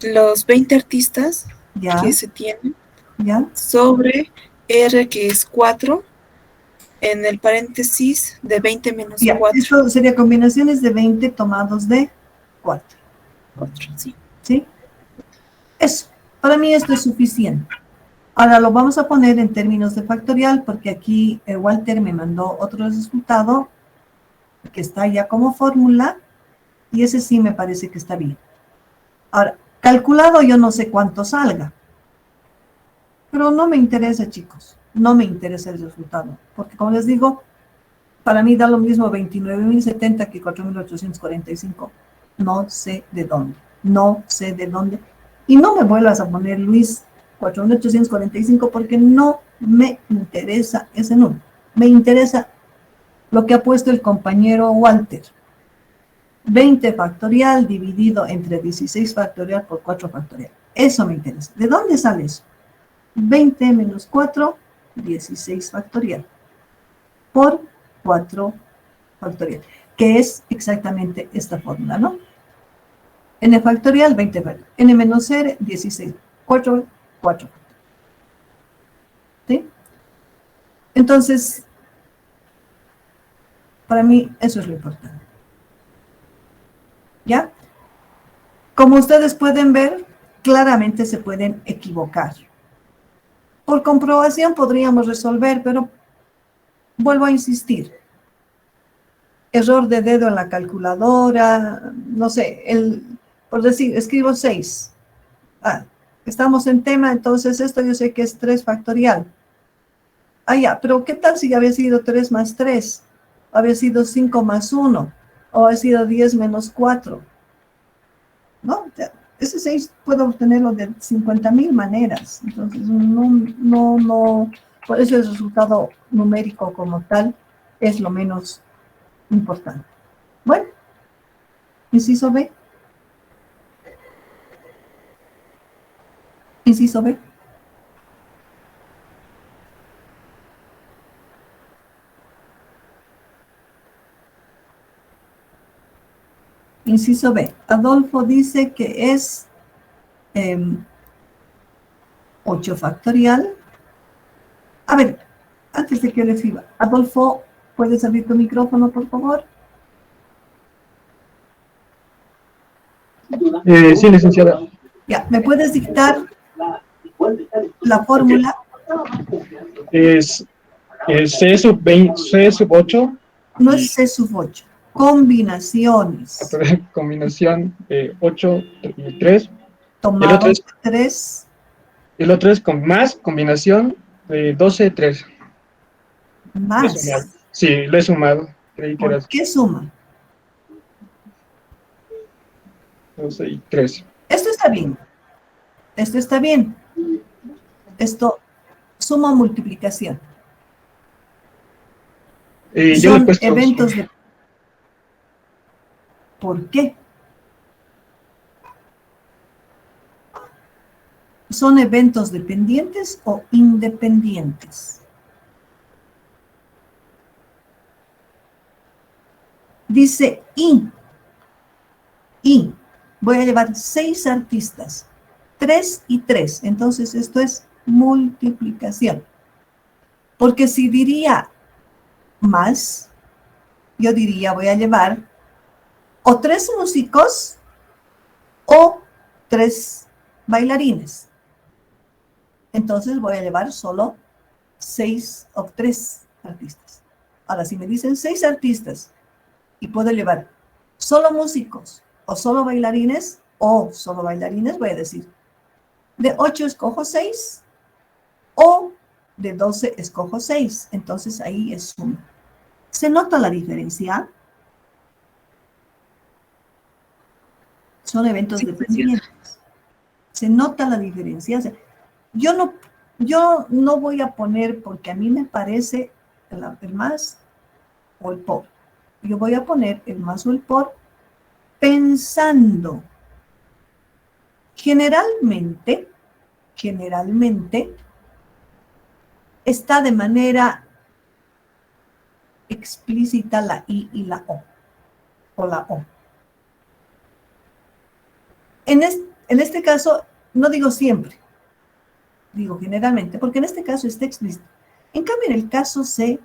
los 20 artistas ¿Ya? que se tienen ¿Ya? sobre R, que es 4, en el paréntesis de 20 menos Ya, 4. esto sería combinaciones de 20 tomados de 4. 4, sí. ¿Sí? Eso. Para mí esto es suficiente. Ahora lo vamos a poner en términos de factorial porque aquí Walter me mandó otro resultado que está ya como fórmula y ese sí me parece que está bien. Ahora, calculado yo no sé cuánto salga, pero no me interesa, chicos. No me interesa el resultado porque, como les digo, para mí da lo mismo 29.070 que 4.845. No sé de dónde. No sé de dónde. Y no me vuelvas a poner, Luis, 4.845 porque no me interesa ese número. Me interesa lo que ha puesto el compañero Walter. 20 factorial dividido entre 16 factorial por 4 factorial. Eso me interesa. ¿De dónde sale eso? 20 menos 4, 16 factorial. Por 4 factorial, que es exactamente esta fórmula, ¿no? N factorial, 20 factorial. N menos R, 16. 4, 4. ¿Sí? Entonces, para mí, eso es lo importante. ¿Ya? Como ustedes pueden ver, claramente se pueden equivocar. Por comprobación podríamos resolver, pero vuelvo a insistir. Error de dedo en la calculadora, no sé, por decir, escribo 6. Ah, estamos en tema, entonces esto yo sé que es 3 factorial. Ah, ya, pero ¿qué tal si había sido 3 más 3? Había sido 5 más 1, o había sido 10 menos 4. ¿No? Ese 6 puedo obtenerlo de 50.000 maneras. Entonces, no. Por eso el resultado numérico como tal es lo menos importante. Bueno, inciso B. Inciso B. Inciso B. Adolfo dice que es 8 factorial. A ver, antes de que le escriba, Adolfo, ¿puedes abrir tu micrófono, por favor? Sí, licenciada. Ya, ¿me puedes dictar la fórmula? Es C sub 8. No es C sub 8. Combinaciones. Combinación de 8 y 3. Tomado 3. El otro es con más combinación de 12 3. Más. Sí, lo he sumado. Creí que era ¿Por qué suma? 12 y 3. Esto está bien. Esto está bien. Esto suma o multiplicación. Yo le he Son puesto eventos de... ¿Por qué? ¿Son eventos dependientes o independientes? Dice y. Voy a llevar 6 artistas. 3 y 3. Entonces esto es multiplicación. Porque si diría más, yo diría voy a llevar o 3 músicos o 3 bailarines. Entonces voy a llevar solo 6 o 3 artistas. Ahora, si me dicen 6 artistas y puedo llevar solo músicos o solo bailarines, voy a decir, de 8 escojo 6 o de 12 escojo 6. Entonces ahí es 1. ¿Se nota la diferencia? Son eventos Sí, dependientes. Se nota la diferencia. O sea, yo no voy a poner porque a mí me parece el más o el por. Yo voy a poner el más o el por pensando. Generalmente, está de manera explícita la I y la o la O. En este caso, no digo siempre, digo generalmente, porque en este caso está explícito. En cambio, en el caso C,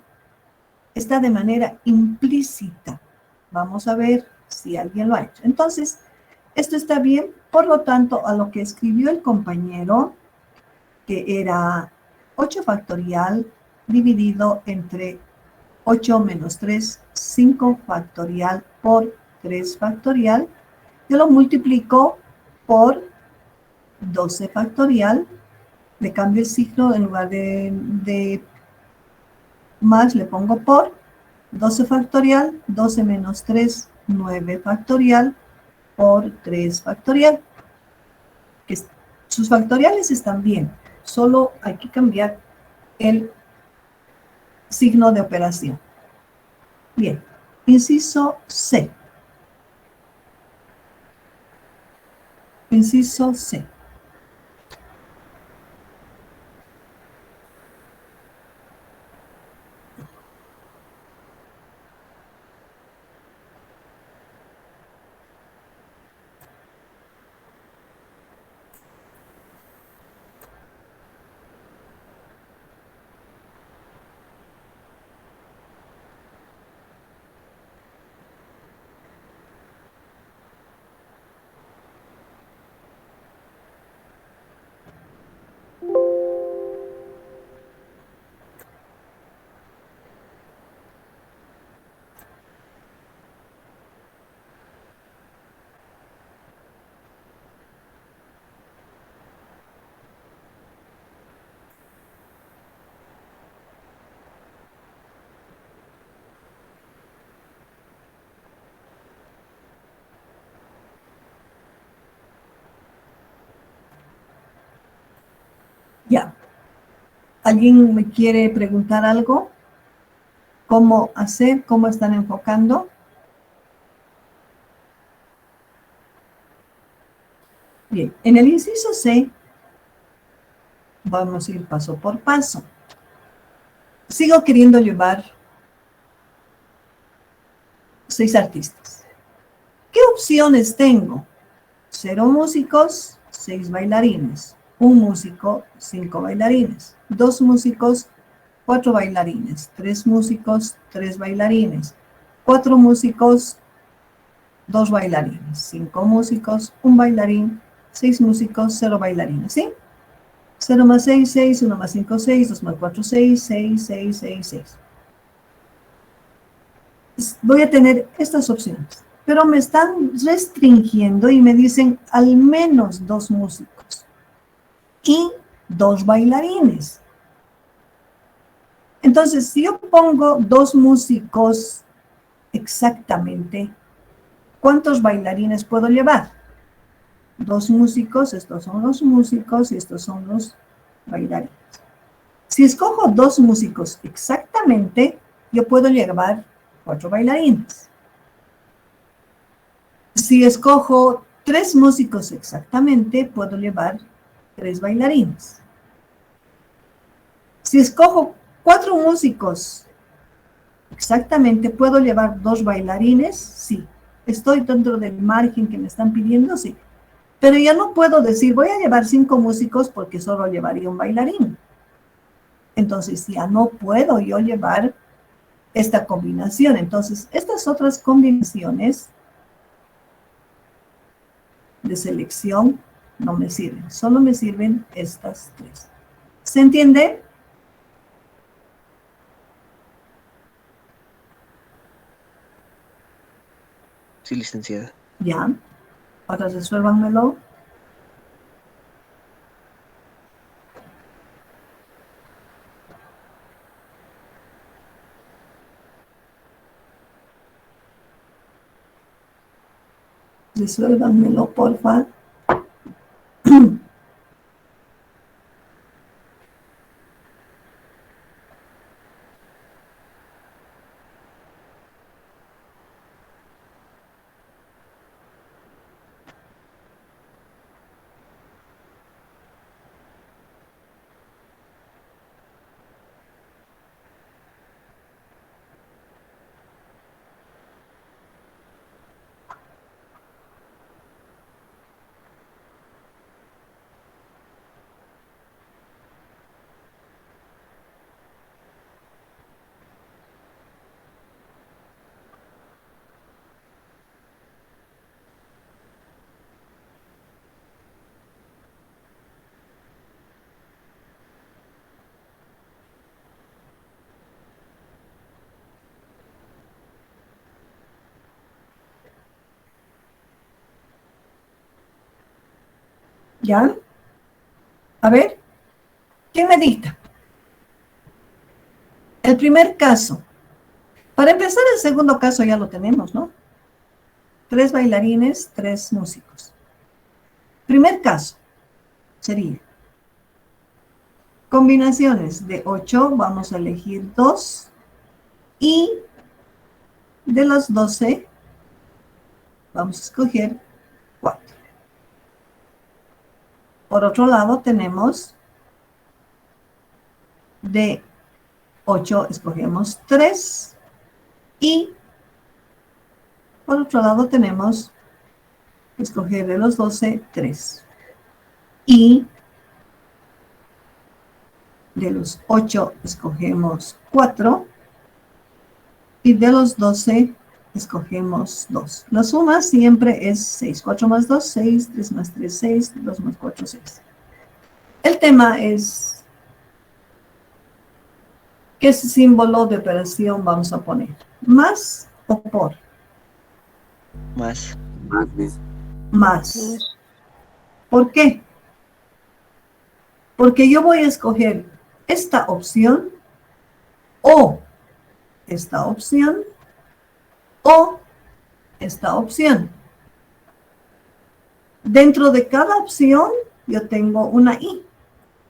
está de manera implícita. Vamos a ver si alguien lo ha hecho. Entonces, esto está bien, por lo tanto, a lo que escribió el compañero, que era 8 factorial dividido entre 8 menos 3, 5 factorial por 3 factorial, yo lo multiplico por 12 factorial, le cambio el signo, en lugar de más le pongo por 12 factorial, 12 menos 3, 9 factorial por 3 factorial. Sus factoriales están bien, solo hay que cambiar el signo de operación. Bien, inciso C. Inciso C. Ya. ¿Alguien me quiere preguntar algo? ¿Cómo hacer? ¿Cómo están enfocando? Bien, en el inciso C, vamos a ir paso por paso. Sigo queriendo llevar 6 artistas. ¿Qué opciones tengo? 0 músicos, 6 bailarines. 1 músico, 5 bailarines. 2 músicos, 4 bailarines. 3 músicos, 3 bailarines. 4 músicos, 2 bailarines. 5 músicos, 1 bailarín. 6 músicos, 0 bailarines, ¿sí? 0 más 6, 6, 1 más 5, 6, 2 más 4, 6, 6, 6, 6, 6. Voy a tener estas opciones, pero me están restringiendo y me dicen al menos 2 músicos y 2 bailarines. Entonces, si yo pongo 2 músicos exactamente, ¿cuántos bailarines puedo llevar? 2 músicos, estos son los músicos y estos son los bailarines. Si escojo 2 músicos exactamente, yo puedo llevar 4 bailarines. Si escojo 3 músicos exactamente, puedo llevar 3 bailarines. Si escojo 4 músicos, exactamente, ¿puedo llevar 2 bailarines? Sí. ¿Estoy dentro del margen que me están pidiendo? Sí. Pero ya no puedo decir, voy a llevar 5 músicos porque solo llevaría un bailarín. Entonces ya no puedo yo llevar esta combinación. Entonces, estas otras combinaciones de selección no me sirven. Solo me sirven estas 3. ¿Se entiende? Sí, licenciada. Ya. Ahora resuélvanmelo. Resuélvanmelo, porfa. ¿Ya? A ver, ¿quién me dicta? El primer caso. Para empezar, el segundo caso ya lo tenemos, ¿no? 3 bailarines, 3 músicos. Primer caso sería combinaciones de 8, vamos a elegir 2, y de los 12 vamos a escoger 4. Por otro lado tenemos de 8 escogemos 3 y por otro lado tenemos escoger de los 12 3 y de los 8 escogemos 4 y de los 12 escogemos 2. La suma siempre es 6. 4 más 2, 6. 3 más 3, 6. 2 más 4, 6. El tema es ¿qué símbolo de operación vamos a poner? ¿Más o por? Más. Más. ¿Por qué? Porque yo voy a escoger esta opción o esta opción o esta opción. Dentro de cada opción yo tengo una I.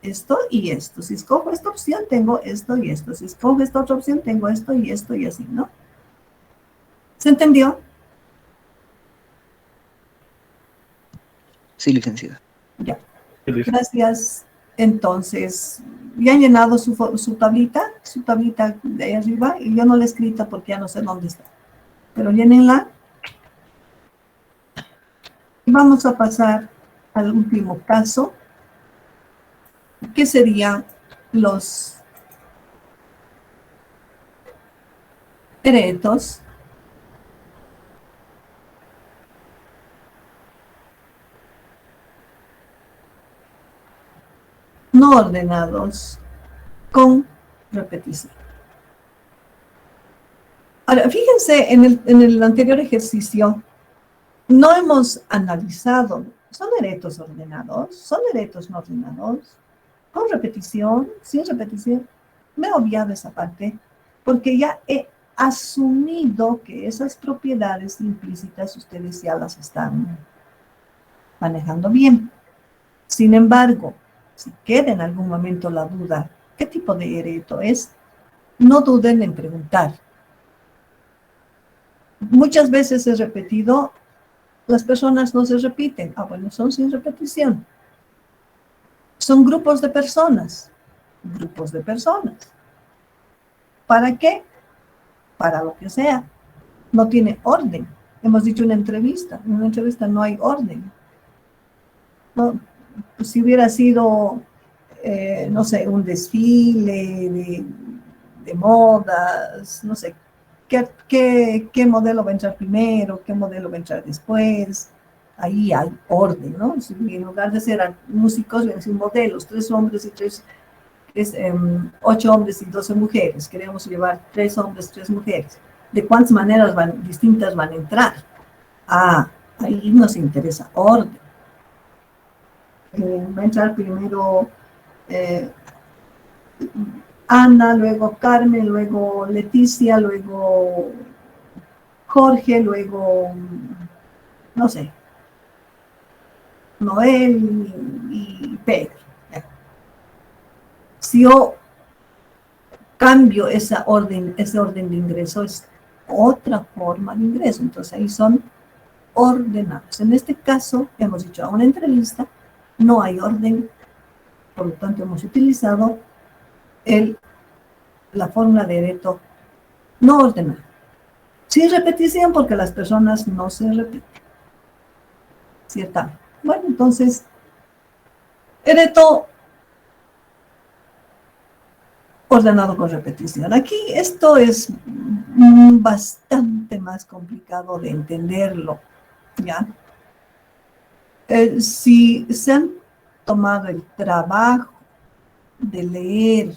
Esto y esto. Si escojo esta opción, tengo esto y esto. Si escojo esta otra opción, tengo esto y esto y así, ¿no? ¿Se entendió? Sí, licenciada. Ya. Gracias. Entonces, ya han llenado su tablita de ahí arriba, y yo no la he escrito porque ya no sé dónde está. Pero llénenla. Y vamos a pasar al último caso, que serían los eretos no ordenados con repetición. Ahora, fíjense, en el anterior ejercicio no hemos analizado, ¿son eretos ordenados? ¿Son eretos no ordenados? ¿Con repetición? ¿Sin repetición? Me he obviado esa parte porque ya he asumido que esas propiedades implícitas ustedes ya las están manejando bien. Sin embargo, si queda en algún momento la duda, ¿qué tipo de ereto es? No duden en preguntar. Muchas veces he repetido, las personas no se repiten. Ah, bueno, son sin repetición. son grupos de personas. Grupos de personas. ¿Para qué? Para lo que sea. No tiene orden. Hemos dicho una entrevista. En una entrevista no hay orden. No, pues si hubiera sido, no sé, un desfile de modas, no sé, ¿qué modelo va a entrar primero? ¿Qué modelo va a entrar después? Ahí hay orden, ¿no? Si en lugar de ser músicos, ven ser modelos, 3 hombres y 8 hombres y 12 mujeres. Queremos llevar 3 hombres, 3 mujeres. ¿De cuántas maneras distintas van a entrar? Ah, ahí nos interesa orden. Va a entrar primero Ana, luego Carmen, luego Leticia, luego Jorge, luego, no sé, Noel y Pedro. Si yo cambio ese orden de ingreso, es otra forma de ingreso. Entonces ahí son ordenados. En este caso, hemos dicho a una entrevista, no hay orden, por lo tanto hemos utilizado la fórmula de Pareto no ordenada. Sin repetición, porque las personas no se repiten. ¿Cierto? Bueno, entonces, Pareto ordenado con repetición. Aquí esto es bastante más complicado de entenderlo, ¿ya? Si se han tomado el trabajo de leer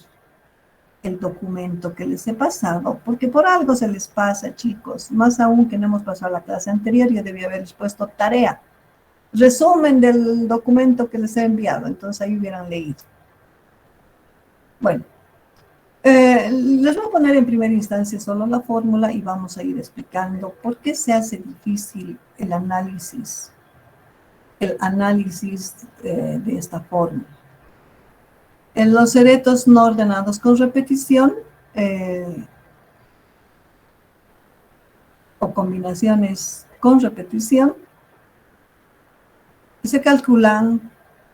el documento que les he pasado, porque por algo se les pasa, chicos, más aún que no hemos pasado la clase anterior, yo debía haberles puesto tarea, resumen del documento que les he enviado, entonces ahí hubieran leído. Bueno, les voy a poner en primera instancia solo la fórmula y vamos a ir explicando por qué se hace difícil el análisis de esta fórmula. En los Paretos no ordenados con repetición o combinaciones con repetición se calculan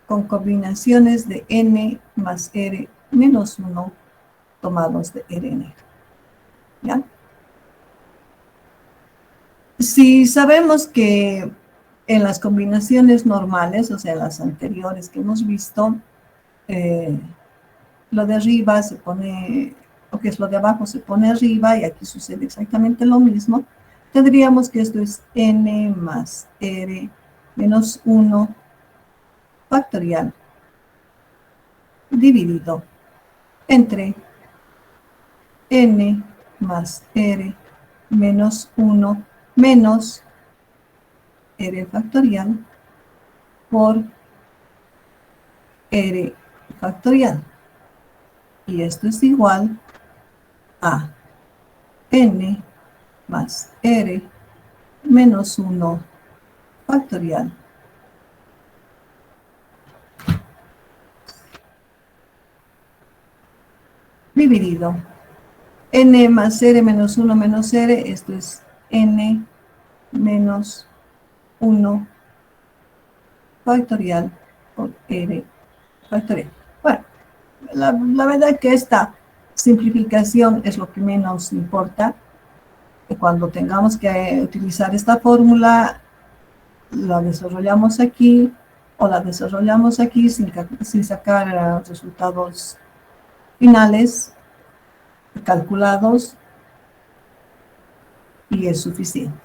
con combinaciones de n más r menos 1 tomados de Rn. ¿Ya? Si sabemos que en las combinaciones normales, o sea, las anteriores que hemos visto, lo de arriba se pone, o que es lo de abajo se pone arriba, y aquí sucede exactamente lo mismo, tendríamos que esto es n más r menos 1 factorial dividido entre n más r menos 1 menos r factorial por r factorial. Y esto es igual a n más r menos 1 factorial dividido n más r menos 1 menos r, esto es n menos 1 factorial por r factorial. Bueno, la verdad es que esta simplificación es lo que menos importa. Cuando tengamos que utilizar esta fórmula, la desarrollamos aquí o la desarrollamos aquí sin sacar resultados finales calculados, y es suficiente.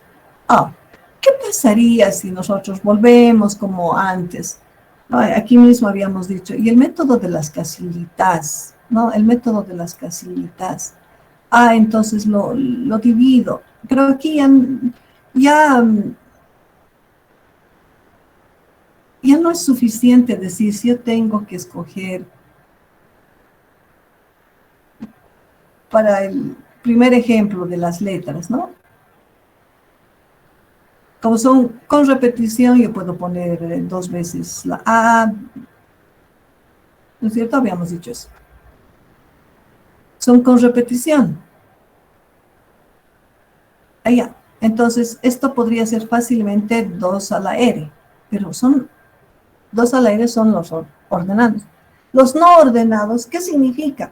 ¿Qué pasaría si nosotros volvemos como antes? Aquí mismo habíamos dicho, y el método de las casillitas, ¿no? El método de las casillitas. Entonces lo divido. Pero aquí ya no es suficiente decir si yo tengo que escoger para el primer ejemplo de las letras, ¿no? Como son con repetición, yo puedo poner 2 veces la A. ¿No es cierto? Habíamos dicho eso. Son con repetición. Allá. Entonces, esto podría ser fácilmente 2 a la R. Pero 2 a la R son los ordenados. Los no ordenados, ¿qué significa?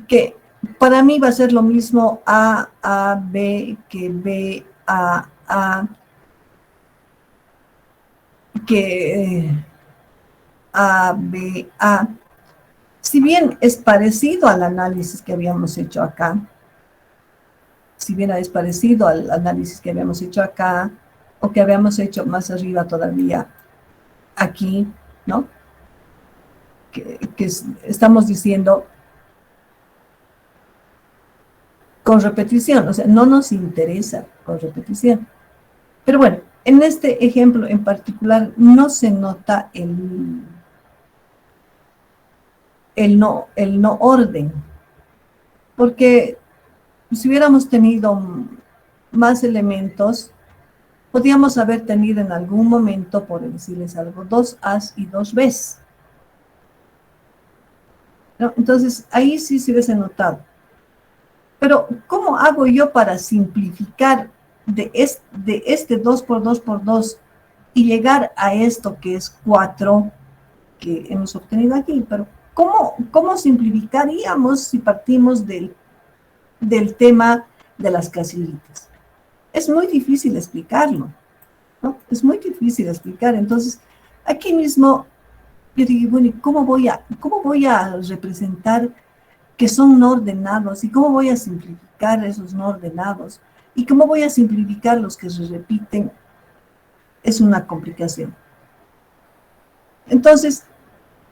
Que para mí va a ser lo mismo A, B, que B, A, que A, B, A. Si bien es parecido al análisis que habíamos hecho acá, o que habíamos hecho más arriba todavía, aquí, ¿no? Que estamos diciendo con repetición, o sea, no nos interesa con repetición. Pero bueno, en este ejemplo en particular no se nota el no orden, porque si hubiéramos tenido más elementos, podríamos haber tenido en algún momento, por decirles algo, 2 A's y 2 B's, ¿no? Entonces, ahí sí se hubiese notado. Pero, ¿cómo hago yo para simplificar de este 2 por 2 por 2 y llegar a esto que es 4 que hemos obtenido aquí? Pero, ¿cómo simplificaríamos si partimos del tema de las casillitas? Es muy difícil explicarlo, ¿no? Es muy difícil explicar. Entonces, aquí mismo, yo digo, bueno, ¿cómo voy a representar que son no ordenados? ¿Y cómo voy a simplificar esos no ordenados? ¿Y cómo voy a simplificar los que se repiten? Es una complicación. Entonces,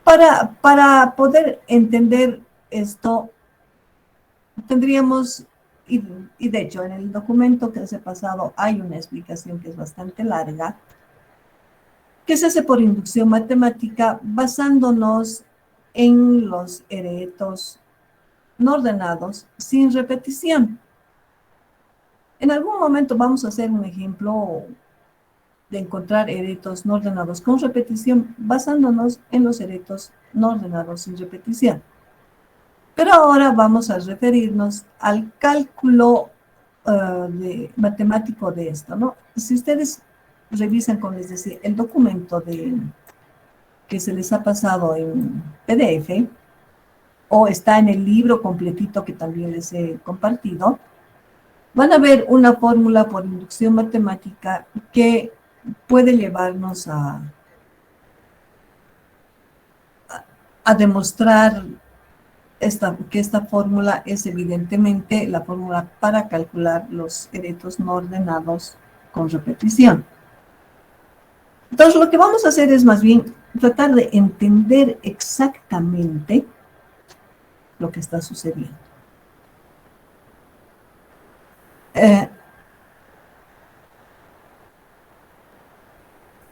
para poder entender esto, tendríamos, y de hecho en el documento que les he pasado hay una explicación que es bastante larga, que se hace por inducción matemática basándonos en los eretos no ordenados sin repetición. En algún momento vamos a hacer un ejemplo de encontrar eretos no ordenados con repetición basándonos en los eretos no ordenados sin repetición. Pero ahora vamos a referirnos al cálculo matemático de esto, ¿no? Si ustedes revisan, como les decía, el documento que se les ha pasado en PDF, o está en el libro completito que también les he compartido, van a ver una fórmula por inducción matemática que puede llevarnos a demostrar que esta fórmula es evidentemente la fórmula para calcular los eretos no ordenados con repetición. Entonces, lo que vamos a hacer es más bien tratar de entender exactamente lo que está sucediendo.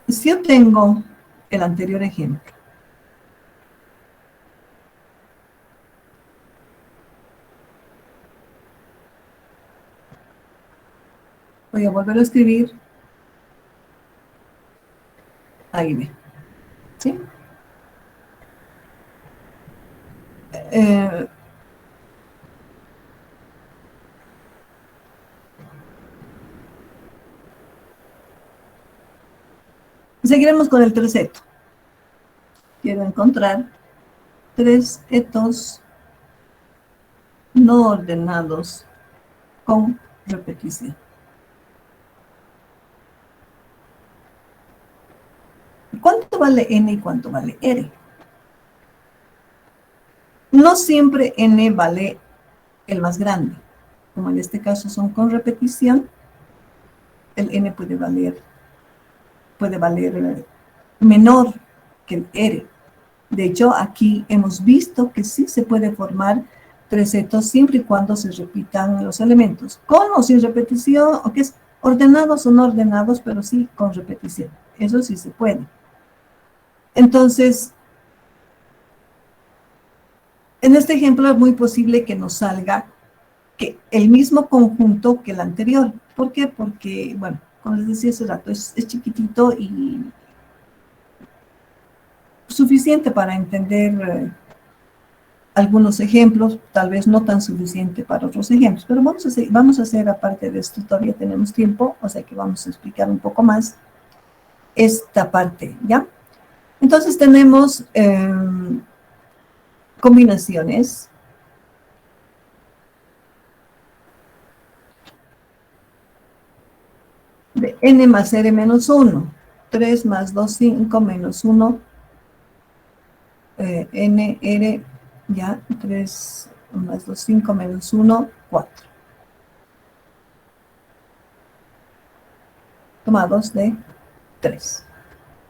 Si yo tengo el anterior ejemplo, voy a volver a escribir. Ahí ve. ¿Sí? Seguiremos con el terceto. Quiero encontrar 3 etos no ordenados con repetición. ¿Cuánto vale n y cuánto vale r? No siempre n vale el más grande. Como en este caso son con repetición, el n puede valer menor que el r. De hecho, aquí hemos visto que sí se puede formar 3 etos siempre y cuando se repitan los elementos, con o sin repetición, o que es ordenados o no ordenados, pero sí con repetición. Eso sí se puede. Entonces, en este ejemplo es muy posible que nos salga que el mismo conjunto que el anterior. ¿Por qué? Porque, bueno, como les decía hace rato, es chiquitito y suficiente para entender algunos ejemplos, tal vez no tan suficiente para otros ejemplos, pero vamos a hacer aparte de esto, todavía tenemos tiempo, o sea que vamos a explicar un poco más esta parte, ¿ya? Entonces tenemos combinaciones de n más r menos 1. 3 más 2, 5 menos 1, n, r, ya, 3 más 2, 5 menos 1, 4. Tomados de 3.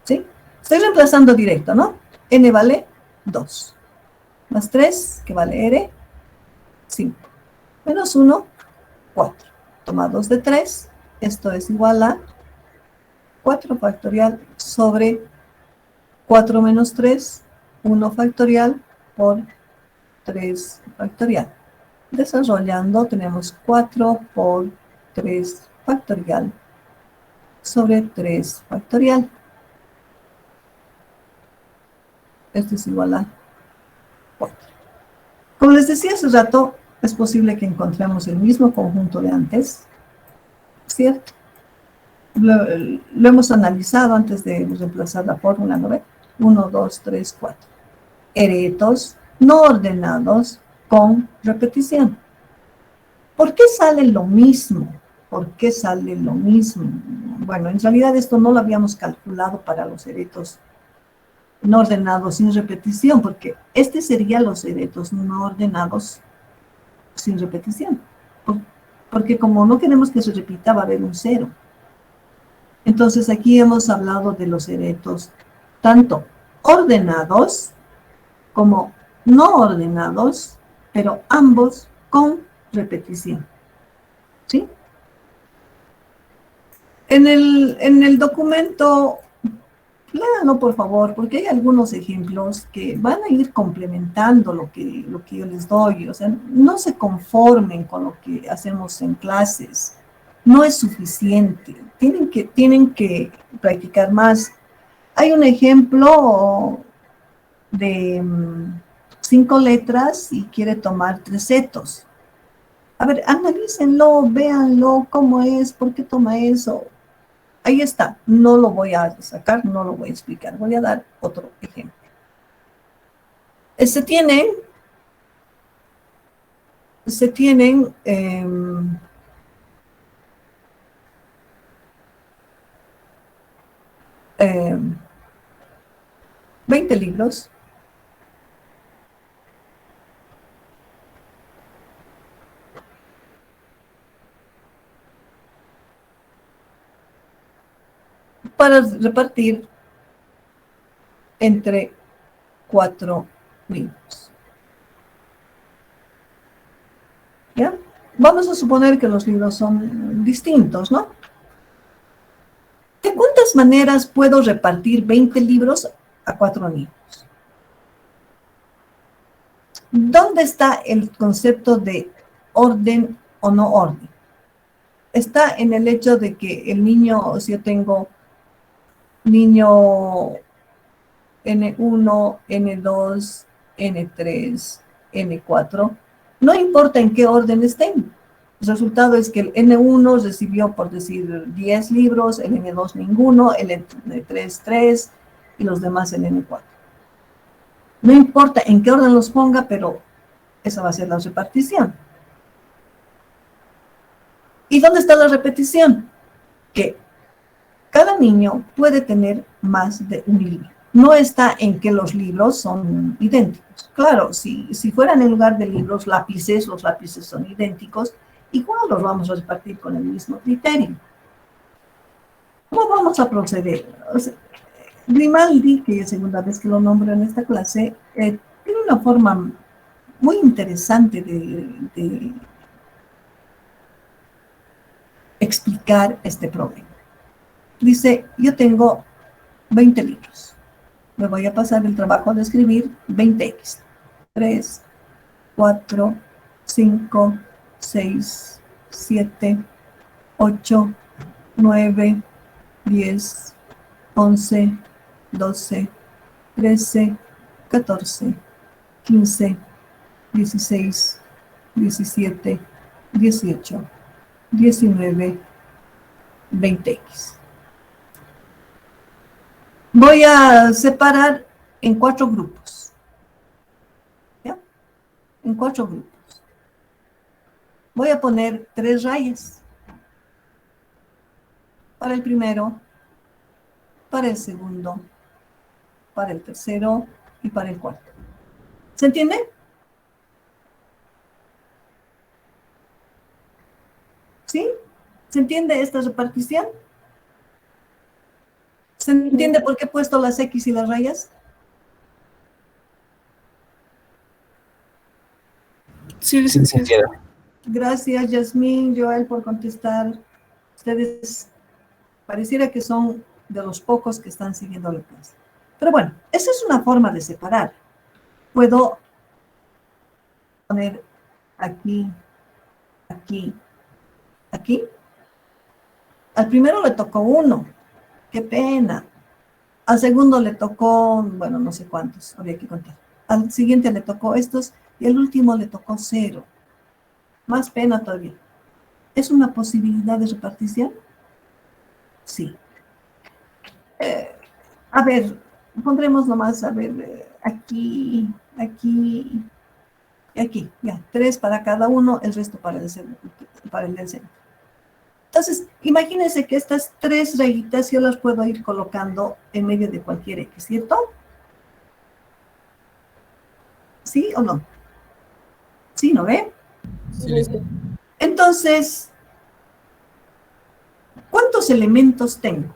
¿Sí? Estoy reemplazando directo, ¿no? N vale 2. Más 3, que vale R, 5. Menos 1, 4. Tomados de 3, esto es igual a 4 factorial sobre 4 menos 3, 1 factorial por 3 factorial. Desarrollando, tenemos 4 por 3 factorial sobre 3 factorial. Esto es igual a 4. Como les decía hace rato, es posible que encontremos el mismo conjunto de antes, ¿cierto? Lo hemos analizado antes de reemplazar la fórmula, ¿no ve? 1, 2, 3, 4. Eretos no ordenados con repetición. ¿Por qué sale lo mismo? ¿Por qué sale lo mismo? Bueno, en realidad esto no lo habíamos calculado para los eretos no ordenados sin repetición, porque este serían los eretos no ordenados sin repetición. Porque como no queremos que se repita, va a haber un 0. Entonces aquí hemos hablado de los eretos tanto ordenados como no ordenados, pero ambos con repetición. ¿Sí? En el documento, léanlo por favor, porque hay algunos ejemplos que van a ir complementando lo que yo les doy. O sea, no se conformen con lo que hacemos en clases. No es suficiente. Tienen que practicar más. Hay un ejemplo de 5 letras y quiere tomar 3 setos. A ver, analícenlo, véanlo, cómo es, por qué toma eso. Ahí está, no lo voy a sacar, no lo voy a explicar, voy a dar otro ejemplo. Se tienen 20 libros. Para repartir entre 4 libros. ¿Ya? Vamos a suponer que los libros son distintos, ¿no? ¿De cuántas maneras puedo repartir 20 libros a 4 niños? ¿Dónde está el concepto de orden o no orden? Está en el hecho de que el niño, si yo tengo niño N1, N2, N3, N4, no importa en qué orden estén. El resultado es que el N1 recibió, por decir, 10 libros, el N2 ninguno, el N3 3 y los demás el N4. No importa en qué orden los ponga, pero esa va a ser la repartición. ¿Y dónde está la repetición? Que cada niño puede tener más de un libro. No está en que los libros son idénticos. Claro, si fueran en lugar de libros lápices, los lápices son idénticos, igual los vamos a repartir con el mismo criterio. ¿Cómo vamos a proceder? O sea, Grimaldi, que es segunda vez que lo nombro en esta clase, tiene una forma muy interesante de explicar este problema. Dice, yo tengo 20 libros. Me voy a pasar el trabajo de escribir 20x. 3, 4, 5, 6, 7, 8, 9, 10, 11, 12, 13, 14, 15, 16, 17, 18, 19, 20x. Voy a separar en 4 grupos. ¿Ya? En 4 grupos. Voy a poner 3 rayas. Para el primero, para el segundo, para el tercero y para el cuarto. ¿Se entiende? ¿Sí? ¿Se entiende esta repartición? ¿Se entiende por qué he puesto las X y las rayas? Sí, licenciada. Gracias, Yasmín, Joel, por contestar. Ustedes pareciera que son de los pocos que están siguiendo la clase. Pero bueno, esa es una forma de separar. Puedo poner aquí, aquí, aquí. Al primero le tocó 1. Qué pena. Al segundo le tocó, bueno, no sé cuántos, habría que contar. Al siguiente le tocó estos y al último le tocó 0. Más pena todavía. ¿Es una posibilidad de repartición? Sí. A ver, pondremos nomás, a ver, aquí, aquí y aquí. Ya, 3 para cada uno, el resto para el centro. Entonces, imagínense que estas 3 rayitas yo las puedo ir colocando en medio de cualquier X, ¿cierto? ¿Sí o no? ¿Sí, no ve? Entonces, ¿cuántos elementos tengo?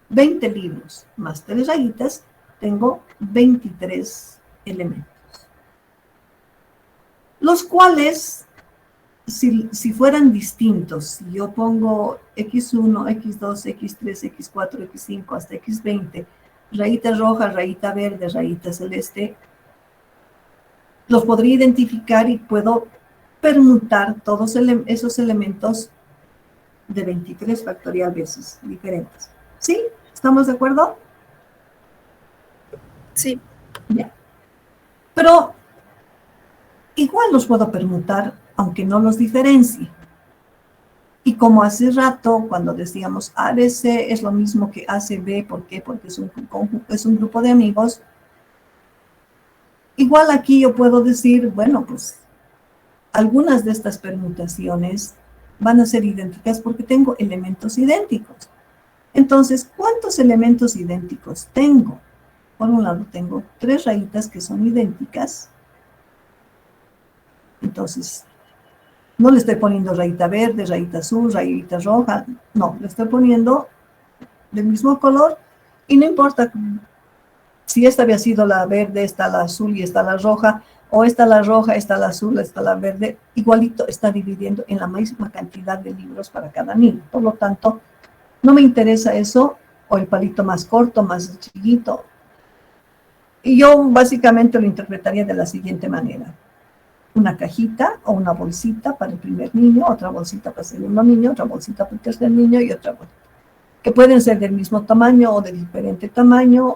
20 libros más 3 rayitas, tengo 23 elementos. Los cuales, si fueran distintos, si yo pongo X1, X2, X3, X4, X5 hasta X20, rayita roja, rayita verde, rayita celeste, los podría identificar y puedo permutar todos esos elementos de 23 factorial veces diferentes. ¿Sí? ¿Estamos de acuerdo? Sí. Ya. Pero igual los puedo permutar, aunque no los diferencie. Y como hace rato, cuando decíamos ABC es lo mismo que ACB, ¿por qué? Porque es un grupo de amigos. Igual aquí yo puedo decir, bueno, pues algunas de estas permutaciones van a ser idénticas porque tengo elementos idénticos. Entonces, ¿cuántos elementos idénticos tengo? Por un lado tengo 3 rayitas que son idénticas. Entonces, no le estoy poniendo rayita verde, rayita azul, rayita roja. No, le estoy poniendo del mismo color y no importa si esta había sido la verde, esta la azul y esta la roja, o esta la roja, esta la azul, esta la verde, igualito está dividiendo en la misma cantidad de libros para cada niño. Por lo tanto, no me interesa eso, o el palito más corto, más chiquito. Y yo básicamente lo interpretaría de la siguiente manera. Una cajita o una bolsita para el primer niño, otra bolsita para el segundo niño, otra bolsita para el tercer niño y otra bolsita. Que pueden ser del mismo tamaño o de diferente tamaño.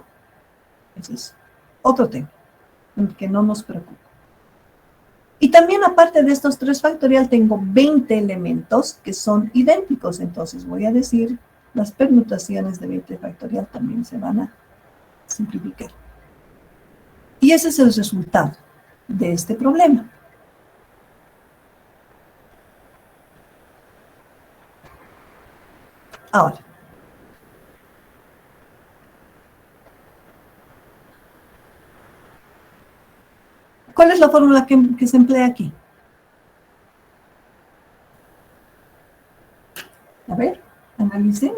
Ese es otro tema, que no nos preocupa. Y también aparte de estos 3 factorial, tengo 20 elementos que son idénticos. Entonces voy a decir, las permutaciones de 20 factorial también se van a simplificar. Y ese es el resultado de este problema. Ahora, ¿cuál es la fórmula que se emplea aquí? A ver, analicen.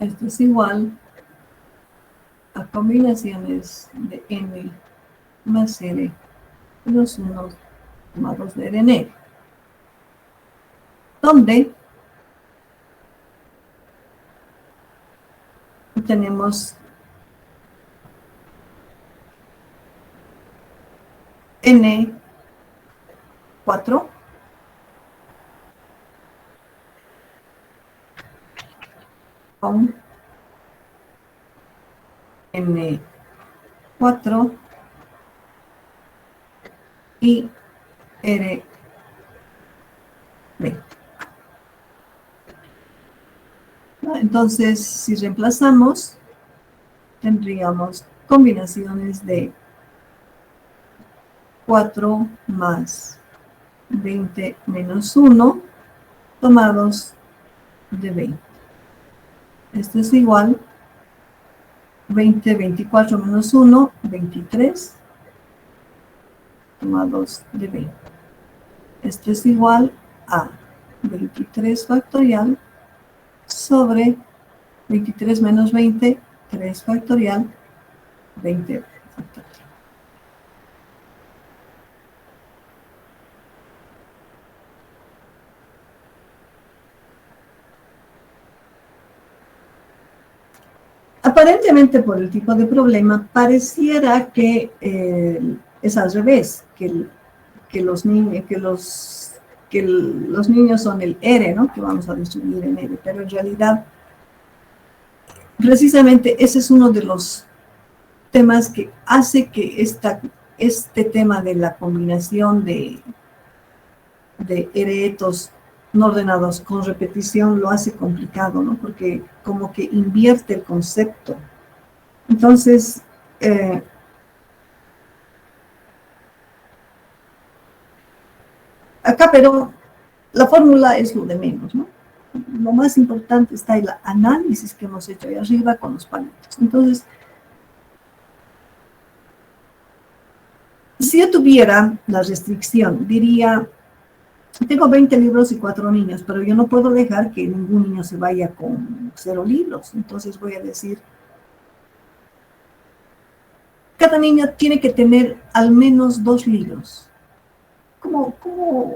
Esto es igual a combinaciones de n más r menos 1 tomados de r en r, donde tenemos n4 con n4 y r20. Entonces, si reemplazamos, tendríamos combinaciones de 4 más 20 menos 1 tomados de 20. Esto es igual 20, 24 menos 1, 23 tomados de 20. Esto es igual a 23 factorial sobre 23 menos 20, 3 factorial, 20 factorial. Aparentemente, por el tipo de problema, pareciera que es al revés, que los niños son el R, ¿no? Que vamos a distribuir en R, pero en realidad, precisamente ese es uno de los temas que hace que este tema de la combinación de eretos no ordenados con repetición lo hace complicado, ¿no? Porque como que invierte el concepto. Entonces, acá, pero la fórmula es lo de menos, ¿no? Lo más importante está el análisis que hemos hecho ahí arriba con los palitos. Entonces, si yo tuviera la restricción, diría, tengo 20 libros y 4 niños, pero yo no puedo dejar que ningún niño se vaya con 0 libros. Entonces voy a decir, cada niño tiene que tener al menos 2 libros. ¿Cómo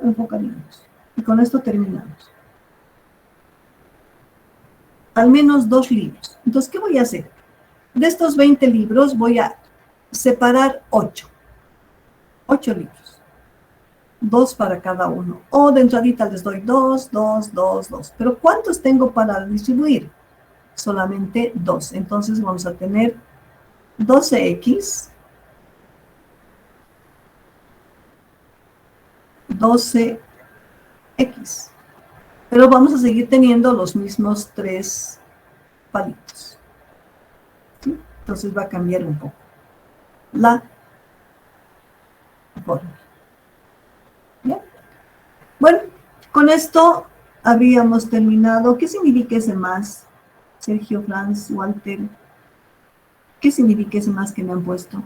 enfocaríamos? Y con esto terminamos. Al menos 2 libros. Entonces, ¿qué voy a hacer? De estos 20 libros voy a separar 8. 8 libros. 2 para cada uno. O de entradita les doy 2, 2, 2, 2. Pero ¿cuántos tengo para distribuir? Solamente 2. Entonces vamos a tener 12x, 12x. Pero vamos a seguir teniendo los mismos 3 palitos. ¿Sí? Entonces va a cambiar un poco la fórmula. ¿Bien? Bueno, con esto habíamos terminado. ¿Qué significa ese más? Sergio, Franz, Walter. ¿Qué significa ese más que me han puesto?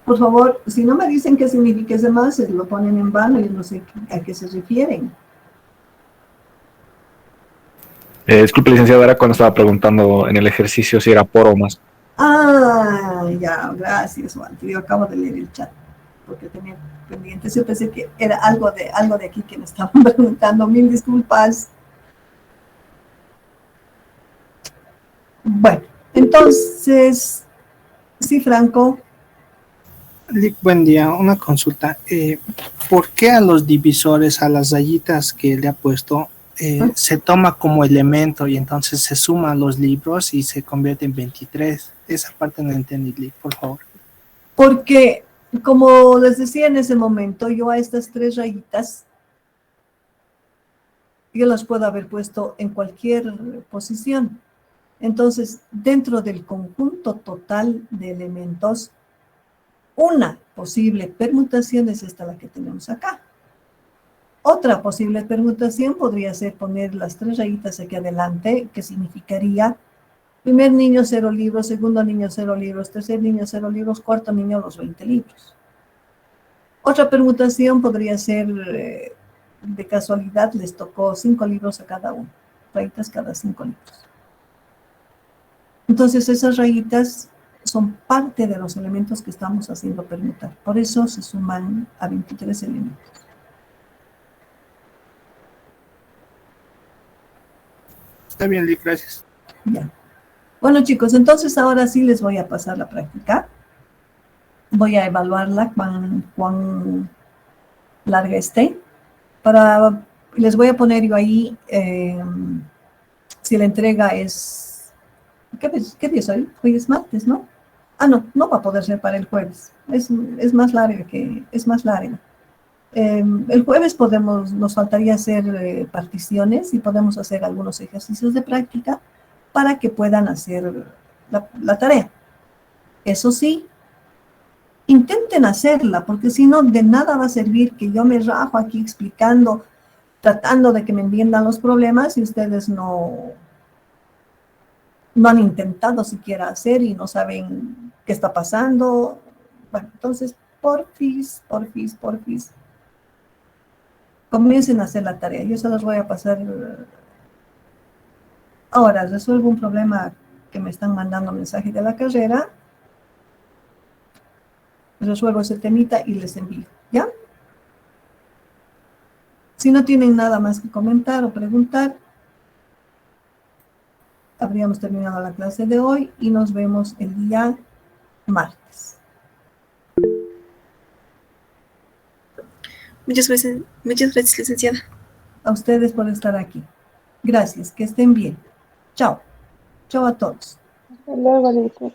Por favor, si no me dicen qué significa ese más, se lo ponen en vano, yo no sé a qué se refieren. Disculpe, licenciado, era cuando estaba preguntando en el ejercicio si era por o más. Ah, ya, gracias, Walter. Yo acabo de leer el chat, porque tenía pendientes. Yo pensé que era algo de aquí que me estaban preguntando. Mil disculpas. Bueno, entonces, sí, Franco. Buen día, una consulta. ¿Por qué a los divisores, a las rayitas que le ha puesto, se toma como elemento y entonces se suman los libros y se convierte en 23? Esa parte no entendí, por favor. Porque, como les decía en ese momento, yo a estas 3 rayitas, yo las puedo haber puesto en cualquier posición. Entonces, dentro del conjunto total de elementos, una posible permutación es esta la que tenemos acá. Otra posible permutación podría ser poner las 3 rayitas aquí adelante, que significaría primer niño 0 libros, segundo niño 0 libros, tercer niño 0 libros, cuarto niño los 20 libros. Otra permutación podría ser, de casualidad, les tocó 5 libros a cada uno, rayitas cada 5 libros. Entonces esas rayitas son parte de los elementos que estamos haciendo permutar. Por eso se suman a 23 elementos. Está bien, Lick, gracias. Ya. Bueno, chicos, entonces ahora sí les voy a pasar la práctica. Voy a evaluarla cuán larga esté. Les voy a poner yo ahí, si la entrega es... ¿Qué día es hoy? Hoy es martes, ¿no? Ah, no va a poder ser para el jueves. Es más larga es más larga. El jueves nos faltaría hacer particiones y podemos hacer algunos ejercicios de práctica para que puedan hacer la tarea. Eso sí, intenten hacerla, porque si no, de nada va a servir que yo me rajo aquí explicando, tratando de que me entiendan los problemas y ustedes no han intentado siquiera hacer y no saben qué está pasando. Bueno, entonces, porfis, comiencen a hacer la tarea. Yo se los voy a pasar. Ahora, resuelvo un problema que me están mandando mensaje de la carrera. Resuelvo ese temita y les envío, ¿ya? Si no tienen nada más que comentar o preguntar, habríamos terminado la clase de hoy y nos vemos el día martes. Muchas gracias, licenciada. A ustedes por estar aquí. Gracias, que estén bien. Chao. Chao a todos. Hasta luego, Lick.